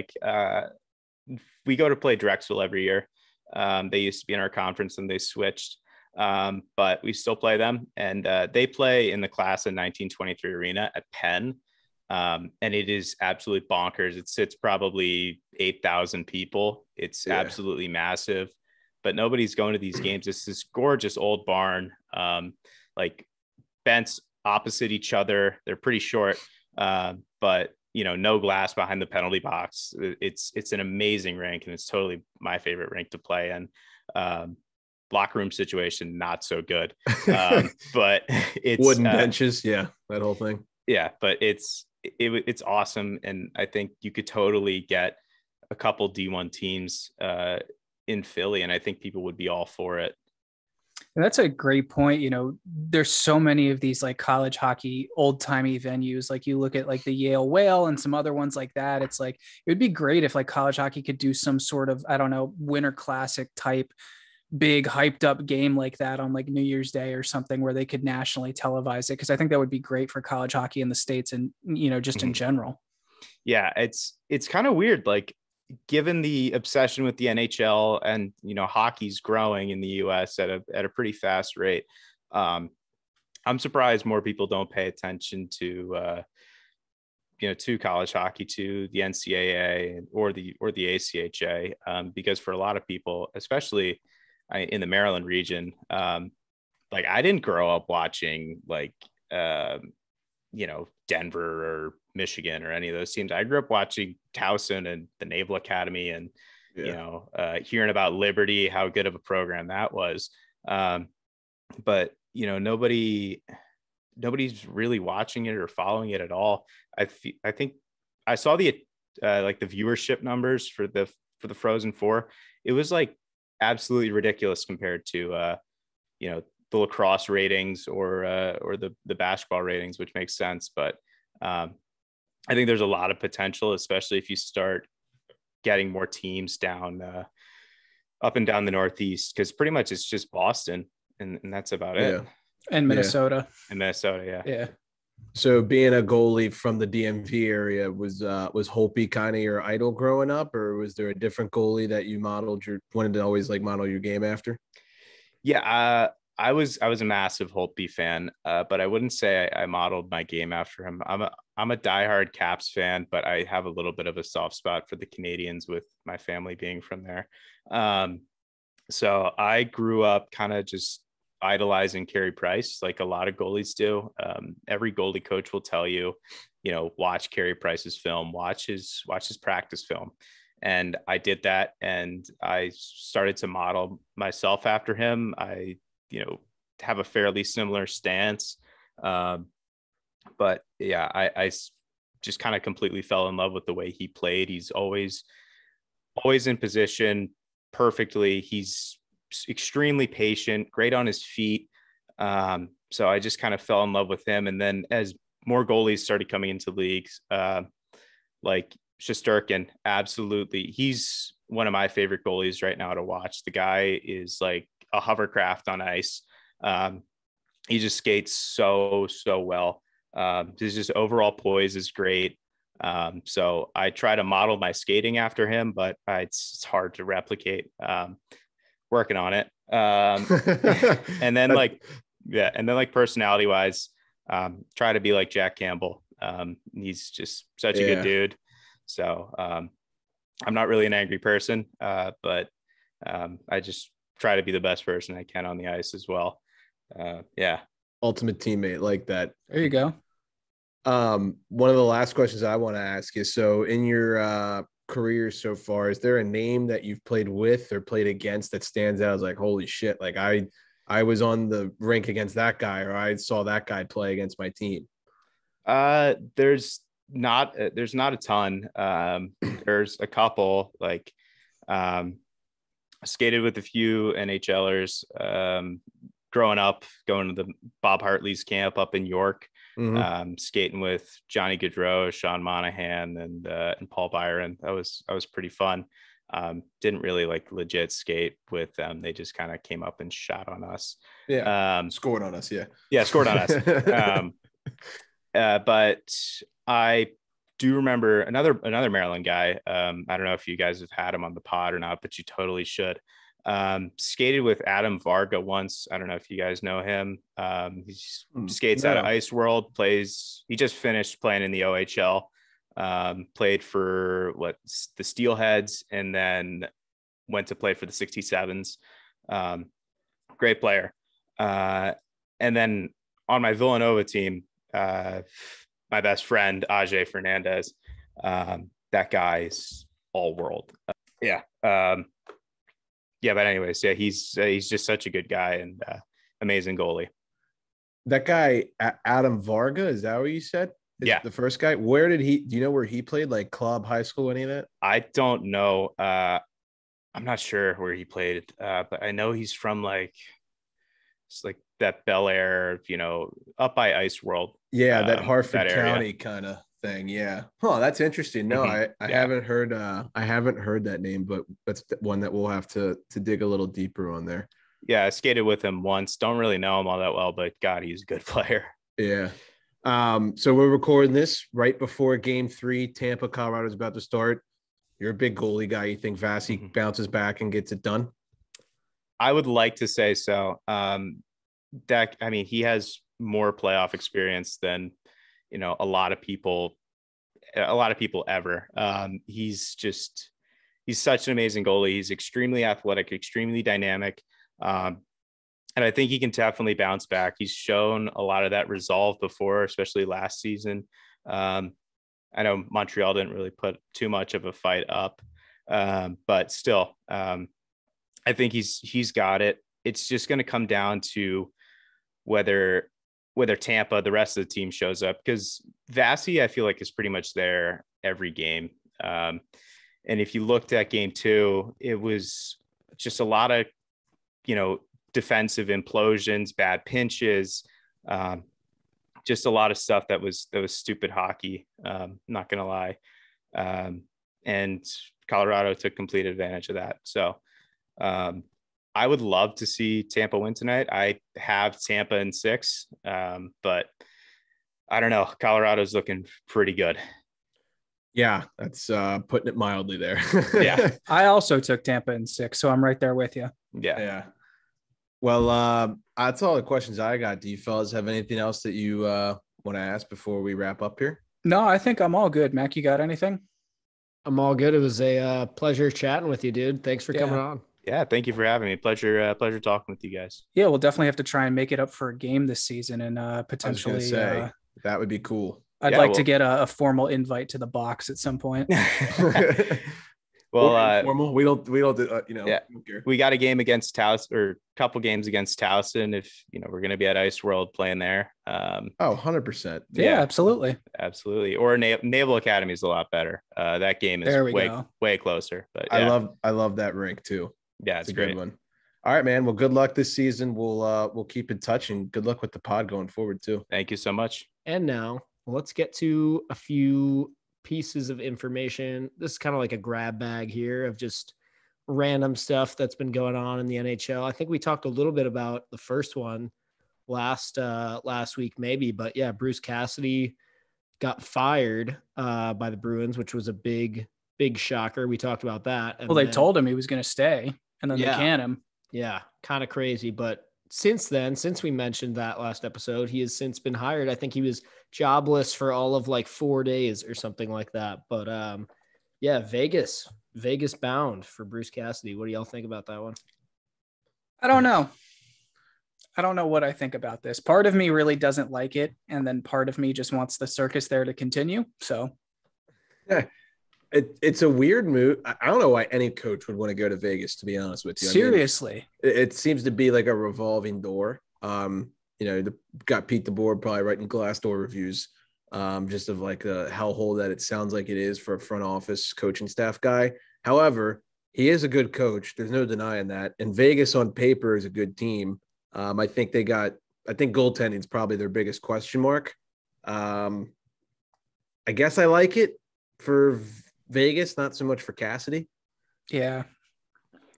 We go to play Drexel every year. They used to be in our conference and they switched, but we still play them, and they play in the class of 1923 arena at Penn. And it is absolutely bonkers. It sits probably 8,000 people. It's absolutely massive, but nobody's going to these games. It's this gorgeous old barn. Bents opposite each other. They're pretty short, but no glass behind the penalty box. It's an amazing rink, and it's totally my favorite rink to play in. Locker room situation, not so good. But it's wooden benches. Yeah. That whole thing. Yeah. But it's awesome. And I think you could totally get a couple D1 teams in Philly. And I think people would be all for it. And that's a great point. There's so many of these like college hockey, old timey venues. Like you look at like the Yale Whale and some other ones like that. It's like, it would be great if like college hockey could do some sort of, I don't know, Winter Classic type big hyped up game like that on like New Year's Day or something where they could nationally televise it. Cause I think that would be great for college hockey in the States and, just in general. Yeah. It's kind of weird. Like given the obsession with the NHL and, hockey's growing in the US at a pretty fast rate. I'm surprised more people don't pay attention to, to college hockey, to the NCAA or the ACHA, because for a lot of people, especially in the Maryland region, like I didn't grow up watching like, Denver or Michigan or any of those teams. I grew up watching Towson and the Naval Academy and, hearing about Liberty, how good of a program that was. But, nobody's really watching it or following it at all. I think I saw the like the viewership numbers for the Frozen Four. It was like absolutely ridiculous compared to the lacrosse ratings or the basketball ratings, which makes sense. But I think there's a lot of potential, especially if you start getting more teams down up and down the Northeast, because pretty much it's just Boston and that's about it. And Minnesota. And Minnesota, yeah. So being a goalie from the DMV area, was Holtby kind of your idol growing up, or was there a different goalie that you wanted to always like model your game after? Yeah, I was a massive Holtby fan, but I wouldn't say I modeled my game after him. I'm a diehard Caps fan, but I have a little bit of a soft spot for the Canadians with my family being from there. So I grew up kind of just idolizing Carey Price, like a lot of goalies do. Every goalie coach will tell you, watch Carey Price's film, watch his practice film. And I did that, and I started to model myself after him. I, have a fairly similar stance. But yeah, I just kind of completely fell in love with the way he played. He's always in position perfectly. He's extremely patient, great on his feet. So I just kind of fell in love with him. And then as more goalies started coming into leagues, like Shesterkin, absolutely. He's one of my favorite goalies right now to watch. The guy is like a hovercraft on ice. He just skates so well. His just overall poise is great. So I try to model my skating after him, but it's hard to replicate. Working on it. And then like personality wise, try to be like Jack Campbell. He's just such a good dude. So I'm not really an angry person, but I just try to be the best person I can on the ice as well. Ultimate teammate like that. There you go. One of the last questions I want to ask is, so in your career so far, is there a name that you've played with or played against that stands out as like, holy shit, like I was on the rink against that guy, or I saw that guy play against my team? There's not a ton. There's a couple, like skated with a few NHLers growing up, going to the Bob Hartley's camp up in York. Skating with Johnny Gaudreau, Sean Monahan, and Paul Byron. That was pretty fun. Didn't really like legit skate with them. They just kind of came up and shot on us. Scored on us. Scored on us. But I do remember another Maryland guy. I don't know if you guys have had him on the pod or not, but you totally should. Skated with Adam Varga once. I don't know if you guys know him. He skates out of Ice World, he just finished playing in the OHL, played for the Steelheads, and then went to play for the 67s. Great player. And then on my Villanova team, my best friend, Ajay Fernandez, that guy is all world. Yeah. But anyways, yeah, he's just such a good guy and amazing goalie. That guy, Adam Varga, is that what you said? Yeah. The first guy. Where did he, do you know where he played? Like club, high school, any of that? I don't know. I'm not sure where he played, but I know he's from like, it's like that Bel Air, up by Ice World. Yeah, that Harford that County kind of thing. Yeah. Oh, that's interesting. No, I haven't heard that name, but that's one that we'll have to dig a little deeper on there. Yeah, I skated with him once. Don't really know him all that well, but God, he's a good player. Yeah. So we're recording this right before Game 3. Tampa, Colorado is about to start. You're a big goalie guy. You think Vasi bounces back and gets it done? I would like to say so. He has more playoff experience than a lot of people ever. He's such an amazing goalie. He's extremely athletic, extremely dynamic. And I think he can definitely bounce back. He's shown a lot of that resolve before, especially last season. I know Montreal didn't really put too much of a fight up, but still, I think he's got it. It's just going to come down to whether Tampa, the rest of the team, shows up, because Vasi, I feel like, is pretty much there every game. And if you looked at Game 2, it was just a lot of, defensive implosions, bad pinches, just a lot of stuff that was stupid hockey. Not going to lie. And Colorado took complete advantage of that. So I would love to see Tampa win tonight. I have Tampa in 6, but I don't know. Colorado's looking pretty good. Yeah, that's putting it mildly there. Yeah. I also took Tampa in 6, so I'm right there with you. Yeah. Well, that's all the questions I got. Do you fellas have anything else that you want to ask before we wrap up here? No, I think I'm all good. Mac, you got anything? I'm all good. It was a pleasure chatting with you, dude. Thanks for coming on. Yeah, thank you for having me. Pleasure talking with you guys. Yeah, we'll definitely have to try and make it up for a game this season, and potentially that would be cool. I'd like to get a formal invite to the box at some point. Well, formal. We don't do, yeah, we got a game against Towson, or a couple games against Towson. If we're going to be at Ice World playing there. 100%. Yeah, absolutely. Or Naval Academy is a lot better. That game is way closer. But yeah. I love that rink too. Yeah, it's a great good one. All right, man. Well, good luck this season. We'll keep in touch, and good luck with the pod going forward too. Thank you so much. And now let's get to a few pieces of information. This is kind of like a grab bag here of just random stuff that's been going on in the NHL. I think we talked a little bit about the first one last week maybe, but yeah, Bruce Cassidy got fired by the Bruins, which was a big shocker. We talked about that. And they told him he was going to stay, and then they can him. Yeah, kind of crazy. But since we mentioned that last episode, he has since been hired. I think he was jobless for all of like 4 days or something like that. But yeah, Vegas bound for Bruce Cassidy. What do y'all think about that one? I don't know. I don't know what I think about this. Part of me really doesn't like it, and then part of me just wants the circus there to continue. So yeah. It's a weird move. I don't know why any coach would want to go to Vegas, to be honest with you. Seriously. It seems to be like a revolving door. Got Pete DeBoer probably writing Glassdoor reviews just of like the hellhole that it sounds like it is for a front office coaching staff guy. However, he is a good coach. There's no denying that. And Vegas on paper is a good team. I think goaltending is probably their biggest question mark. I guess I like it for Vegas, not so much for Cassidy. Yeah,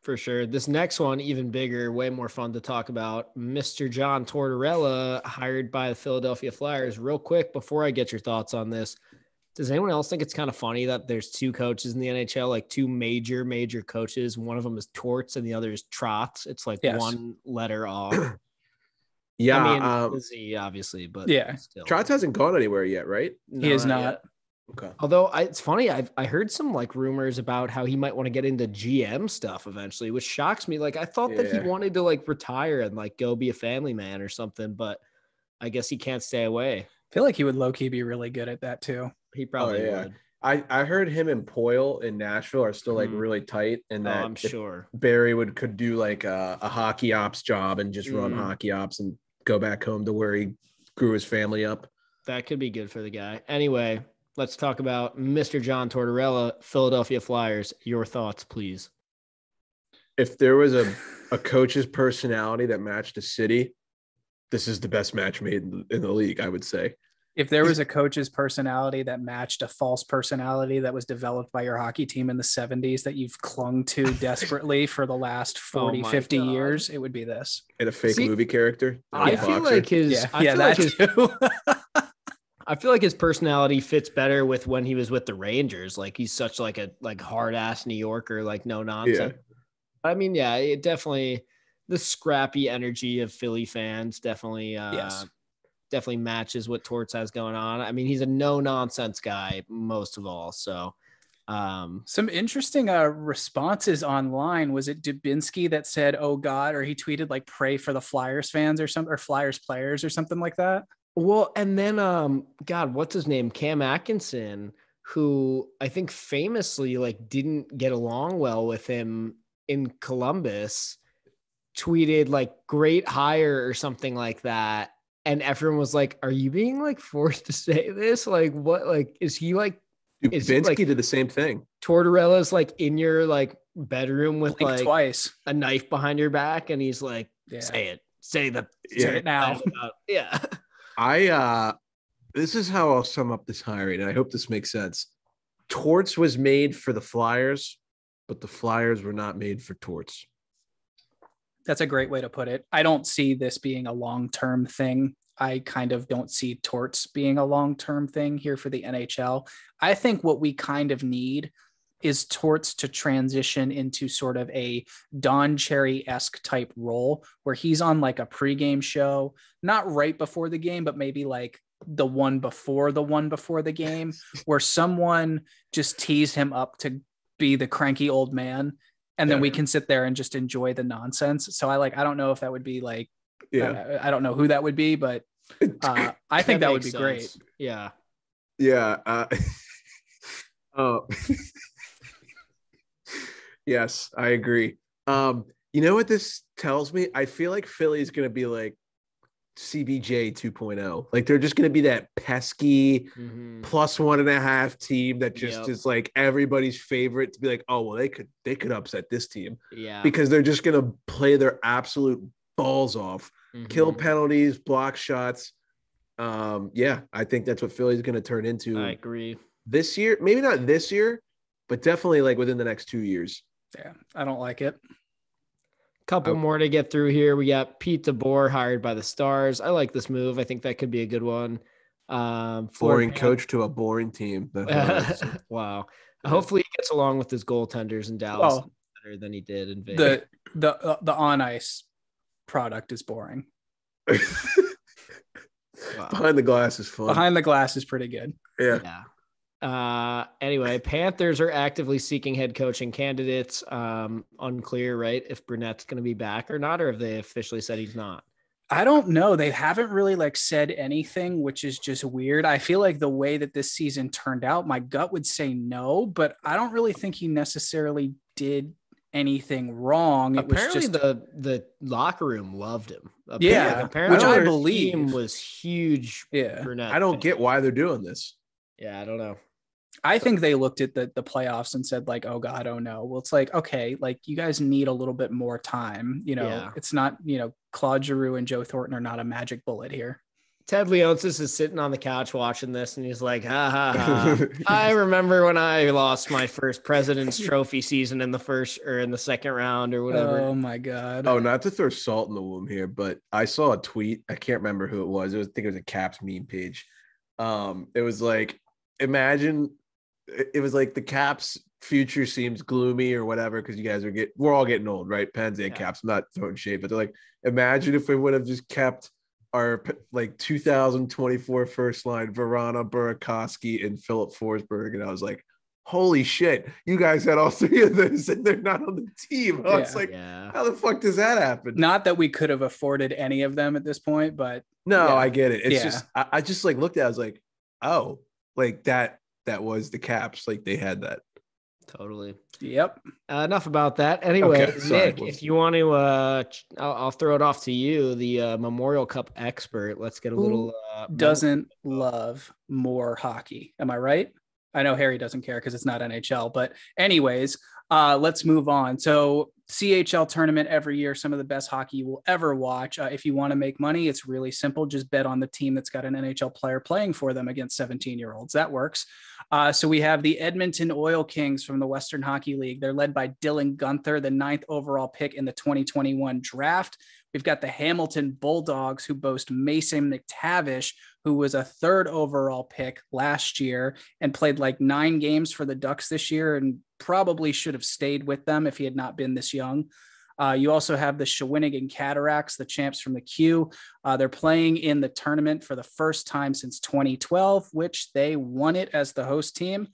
for sure. This next one, even bigger, way more fun to talk about. Mr. John Tortorella, hired by the Philadelphia Flyers. Real quick, before I get your thoughts on this, does anyone else think it's kind of funny that there's 2 coaches in the NHL, like 2 major coaches? One of them is Torts and the other is Trotz. It's like one letter off. Yeah. I mean, Z, obviously, but yeah, still. Trotz hasn't gone anywhere yet, right? He is not. Yet. Okay. Although it's funny, I heard some like rumors about how he might want to get into GM stuff eventually, which shocks me. Like I thought that he wanted to like retire and like go be a family man or something, but I guess he can't stay away. I feel like he would low-key be really good at that too. He probably would. I heard him and Poyle in Nashville are still like really tight, and that I'm sure Barry could do like a hockey ops job and just run hockey ops and go back home to where he grew his family up. That could be good for the guy. Anyway, let's talk about Mr. John Tortorella, Philadelphia Flyers. Your thoughts, please. If there was a coach's personality that matched a city, this is the best match made in the league, I would say. If there was a coach's personality that matched a false personality that was developed by your hockey team in the 70s that you've clung to desperately for the last 40, 50 years, it would be this. And a fake movie character. I feel like his I feel like his personality fits better with when he was with the Rangers. Like he's such like a hard ass New Yorker, like no nonsense. Yeah. I mean, yeah, it definitely the scrappy energy of Philly fans definitely definitely matches what Torts has going on. I mean, he's a no nonsense guy most of all. So some interesting responses online. Was it Dubinsky that said, "Oh God," or he tweeted like "Pray for the Flyers fans" or something, or Flyers players or something like that? Well, and then God, what's his name? Cam Atkinson, who I think famously like didn't get along well with him in Columbus, tweeted like "great hire" or something like that. And everyone was like, "Are you being like forced to say this? Like, what? Like, is he like?" Dubinsky did the same thing. Tortorella's like in your like bedroom with like twice a knife behind your back, and he's like, "Say it, say it now." Yeah. This is how I'll sum up this hiring, and I hope this makes sense. Torts was made for the Flyers, but the Flyers were not made for Torts. That's a great way to put it. I don't see this being a long-term thing. I kind of don't see Torts being a long-term thing here for the NHL. I think what we kind of need is Torts to transition into sort of a Don Cherry-esque type role where he's on like a pregame show, not right before the game, but maybe like the one before the game, where someone just tees him up to be the cranky old man. And then we can sit there and just enjoy the nonsense. So I don't know if that would be like, I don't know who that would be, but I think that would be great. Yeah. Yeah. Oh, yes, I agree. You know what this tells me? I feel like Philly's going to be like CBJ 2.0. Like they're just going to be that pesky +1.5 team that just is like everybody's favorite to be like, oh, well, they could upset this team. Yeah. Because they're just going to play their absolute balls off, kill penalties, block shots. Yeah, I think that's what Philly's going to turn into. I agree. This year, maybe not this year, but definitely like within the next 2 years. Yeah, I don't like it. Couple more to get through here. We got Pete DeBoer hired by the Stars. I like this move. I think that could be a good one. Boring coach to a boring team. Wow. Hopefully he gets along with his goaltenders in Dallas better than he did in Vegas. The on ice product is boring. Behind the glass is fun. Behind the glass is pretty good. Yeah. Anyway, Panthers are actively seeking head coaching candidates. Unclear, right? If Burnett's going to be back or not, or have they officially said he's not? I don't know. They haven't really like said anything, which is just weird. I feel like the way that this season turned out, my gut would say no, but I don't really think he necessarily did anything wrong. Apparently was just the locker room loved him. Apparently, which I believe team was huge. Yeah. Burnett I don't get why they're doing this. Yeah, I don't know. I think they looked at the playoffs and said like, oh God, oh no. Well, it's like, okay, like you guys need a little bit more time. It's not, Claude Giroux and Joe Thornton are not a magic bullet here. Ted Leonsis is sitting on the couch watching this and he's like, ha ha ha. I remember when I lost my first President's Trophy season in the second round or whatever. Oh my God. Oh, not to throw salt in the wound here, but I saw a tweet. I can't remember who it was. I think it was a Caps meme page. It was like, imagine it was like the Caps future seems gloomy or whatever because you guys we're all getting old, right? Pens and Caps. I'm not throwing shade, but they're like, imagine if we would have just kept our like 2024 first line, Verana, Burakovsky, and Philip Forsberg. And I was like, holy shit, you guys had all three of those and they're not on the team. I was like, how the fuck does that happen? Not that we could have afforded any of them at this point, but no, yeah. I get it. It's just, I just like looked at it, I was like, oh, like that was the Caps. Like they had that. Totally. Yep. Enough about that. Anyway, Okay, sorry. Nick, if you want to, I'll throw it off to you, the Memorial Cup expert. Let's get a little. Doesn't love more hockey. Am I right? I know Harry doesn't care because it's not NHL, but anyways, let's move on. So CHL tournament every year, some of the best hockey you will ever watch. If you want to make money, it's really simple. Just bet on the team that's got an NHL player playing for them against 17-year-olds. That works. So we have the Edmonton Oil Kings from the Western Hockey League. They're led by Dylan Guenther, the 9th overall pick in the 2021 draft. We've got the Hamilton Bulldogs, who boast Mason McTavish, who was a 3rd overall pick last year and played like 9 games for the Ducks this year and probably should have stayed with them if he had not been this young. You also have the Shawinigan Cataracts, the champs from the Q. They're playing in the tournament for the first time since 2012, which they won it as the host team.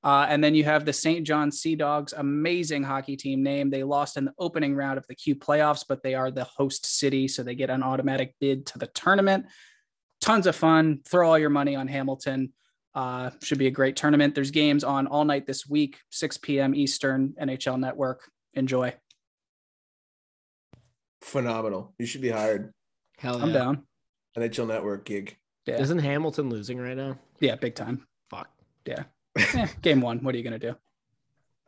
And then you have the St. John Sea Dogs, amazing hockey team name. They lost in the opening round of the Q playoffs, but they are the host city, so they get an automatic bid to the tournament. Tons of fun. Throw all your money on Hamilton. Should be a great tournament. There's games on all night this week, 6 p.m. Eastern, NHL Network. Enjoy. Phenomenal. You should be hired. Hell yeah. I'm down. NHL Network gig. Yeah. Isn't Hamilton losing right now? Yeah, big time. Fuck. Yeah. Game 1. What are you going to do?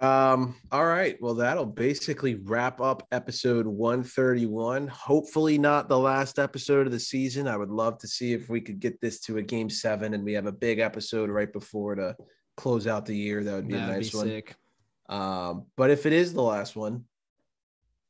All right. Well, that'll basically wrap up episode 131. Hopefully not the last episode of the season. I would love to see if we could get this to a game 7 and we have a big episode right before to close out the year. That would be a nice one. Sick. But if it is the last one,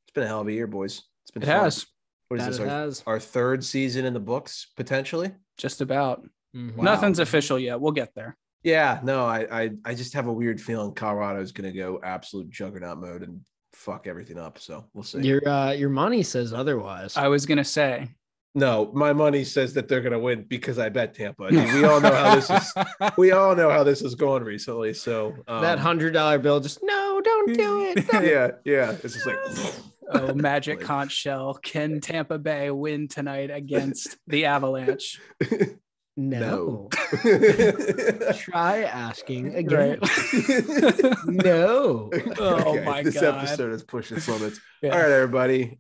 it's been a hell of a year, boys. It's been It fun. has. What is this? Our 3rd season in the books, potentially? Just about. Mhm. Wow. Nothing's official yet. We'll get there. Yeah, no, I just have a weird feeling Colorado is going to go absolute juggernaut mode and fuck everything up. So we'll see. Your money says otherwise. I was going to say. No, my money says that they're going to win because I bet Tampa. I mean, we all know how this is. We all know how this is going recently. So that $100 bill, just no, don't do it. Don't. yeah. It's just like, Oh, magic conch shell. Can Tampa Bay win tonight against the Avalanche? No. Try asking again. Right. No. Oh my this God. episode has pushed its limits. Yeah. All right, everybody.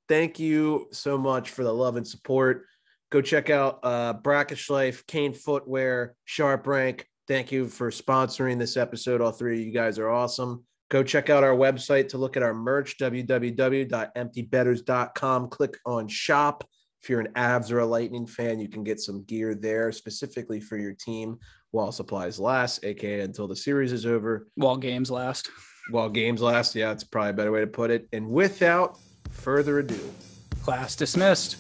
Thank you so much for the love and support. Go check out Brackish Life, Kane Footwear, Sharp Rank. Thank you for sponsoring this episode. All 3 of you guys are awesome. Go check out our website to look at our merch, www.emptybetters.com. Click on shop. If you're an Avs or a Lightning fan, you can get some gear there specifically for your team while supplies last, aka until the series is over. While games last. While games last, yeah, it's probably a better way to put it. And without further ado, Class dismissed.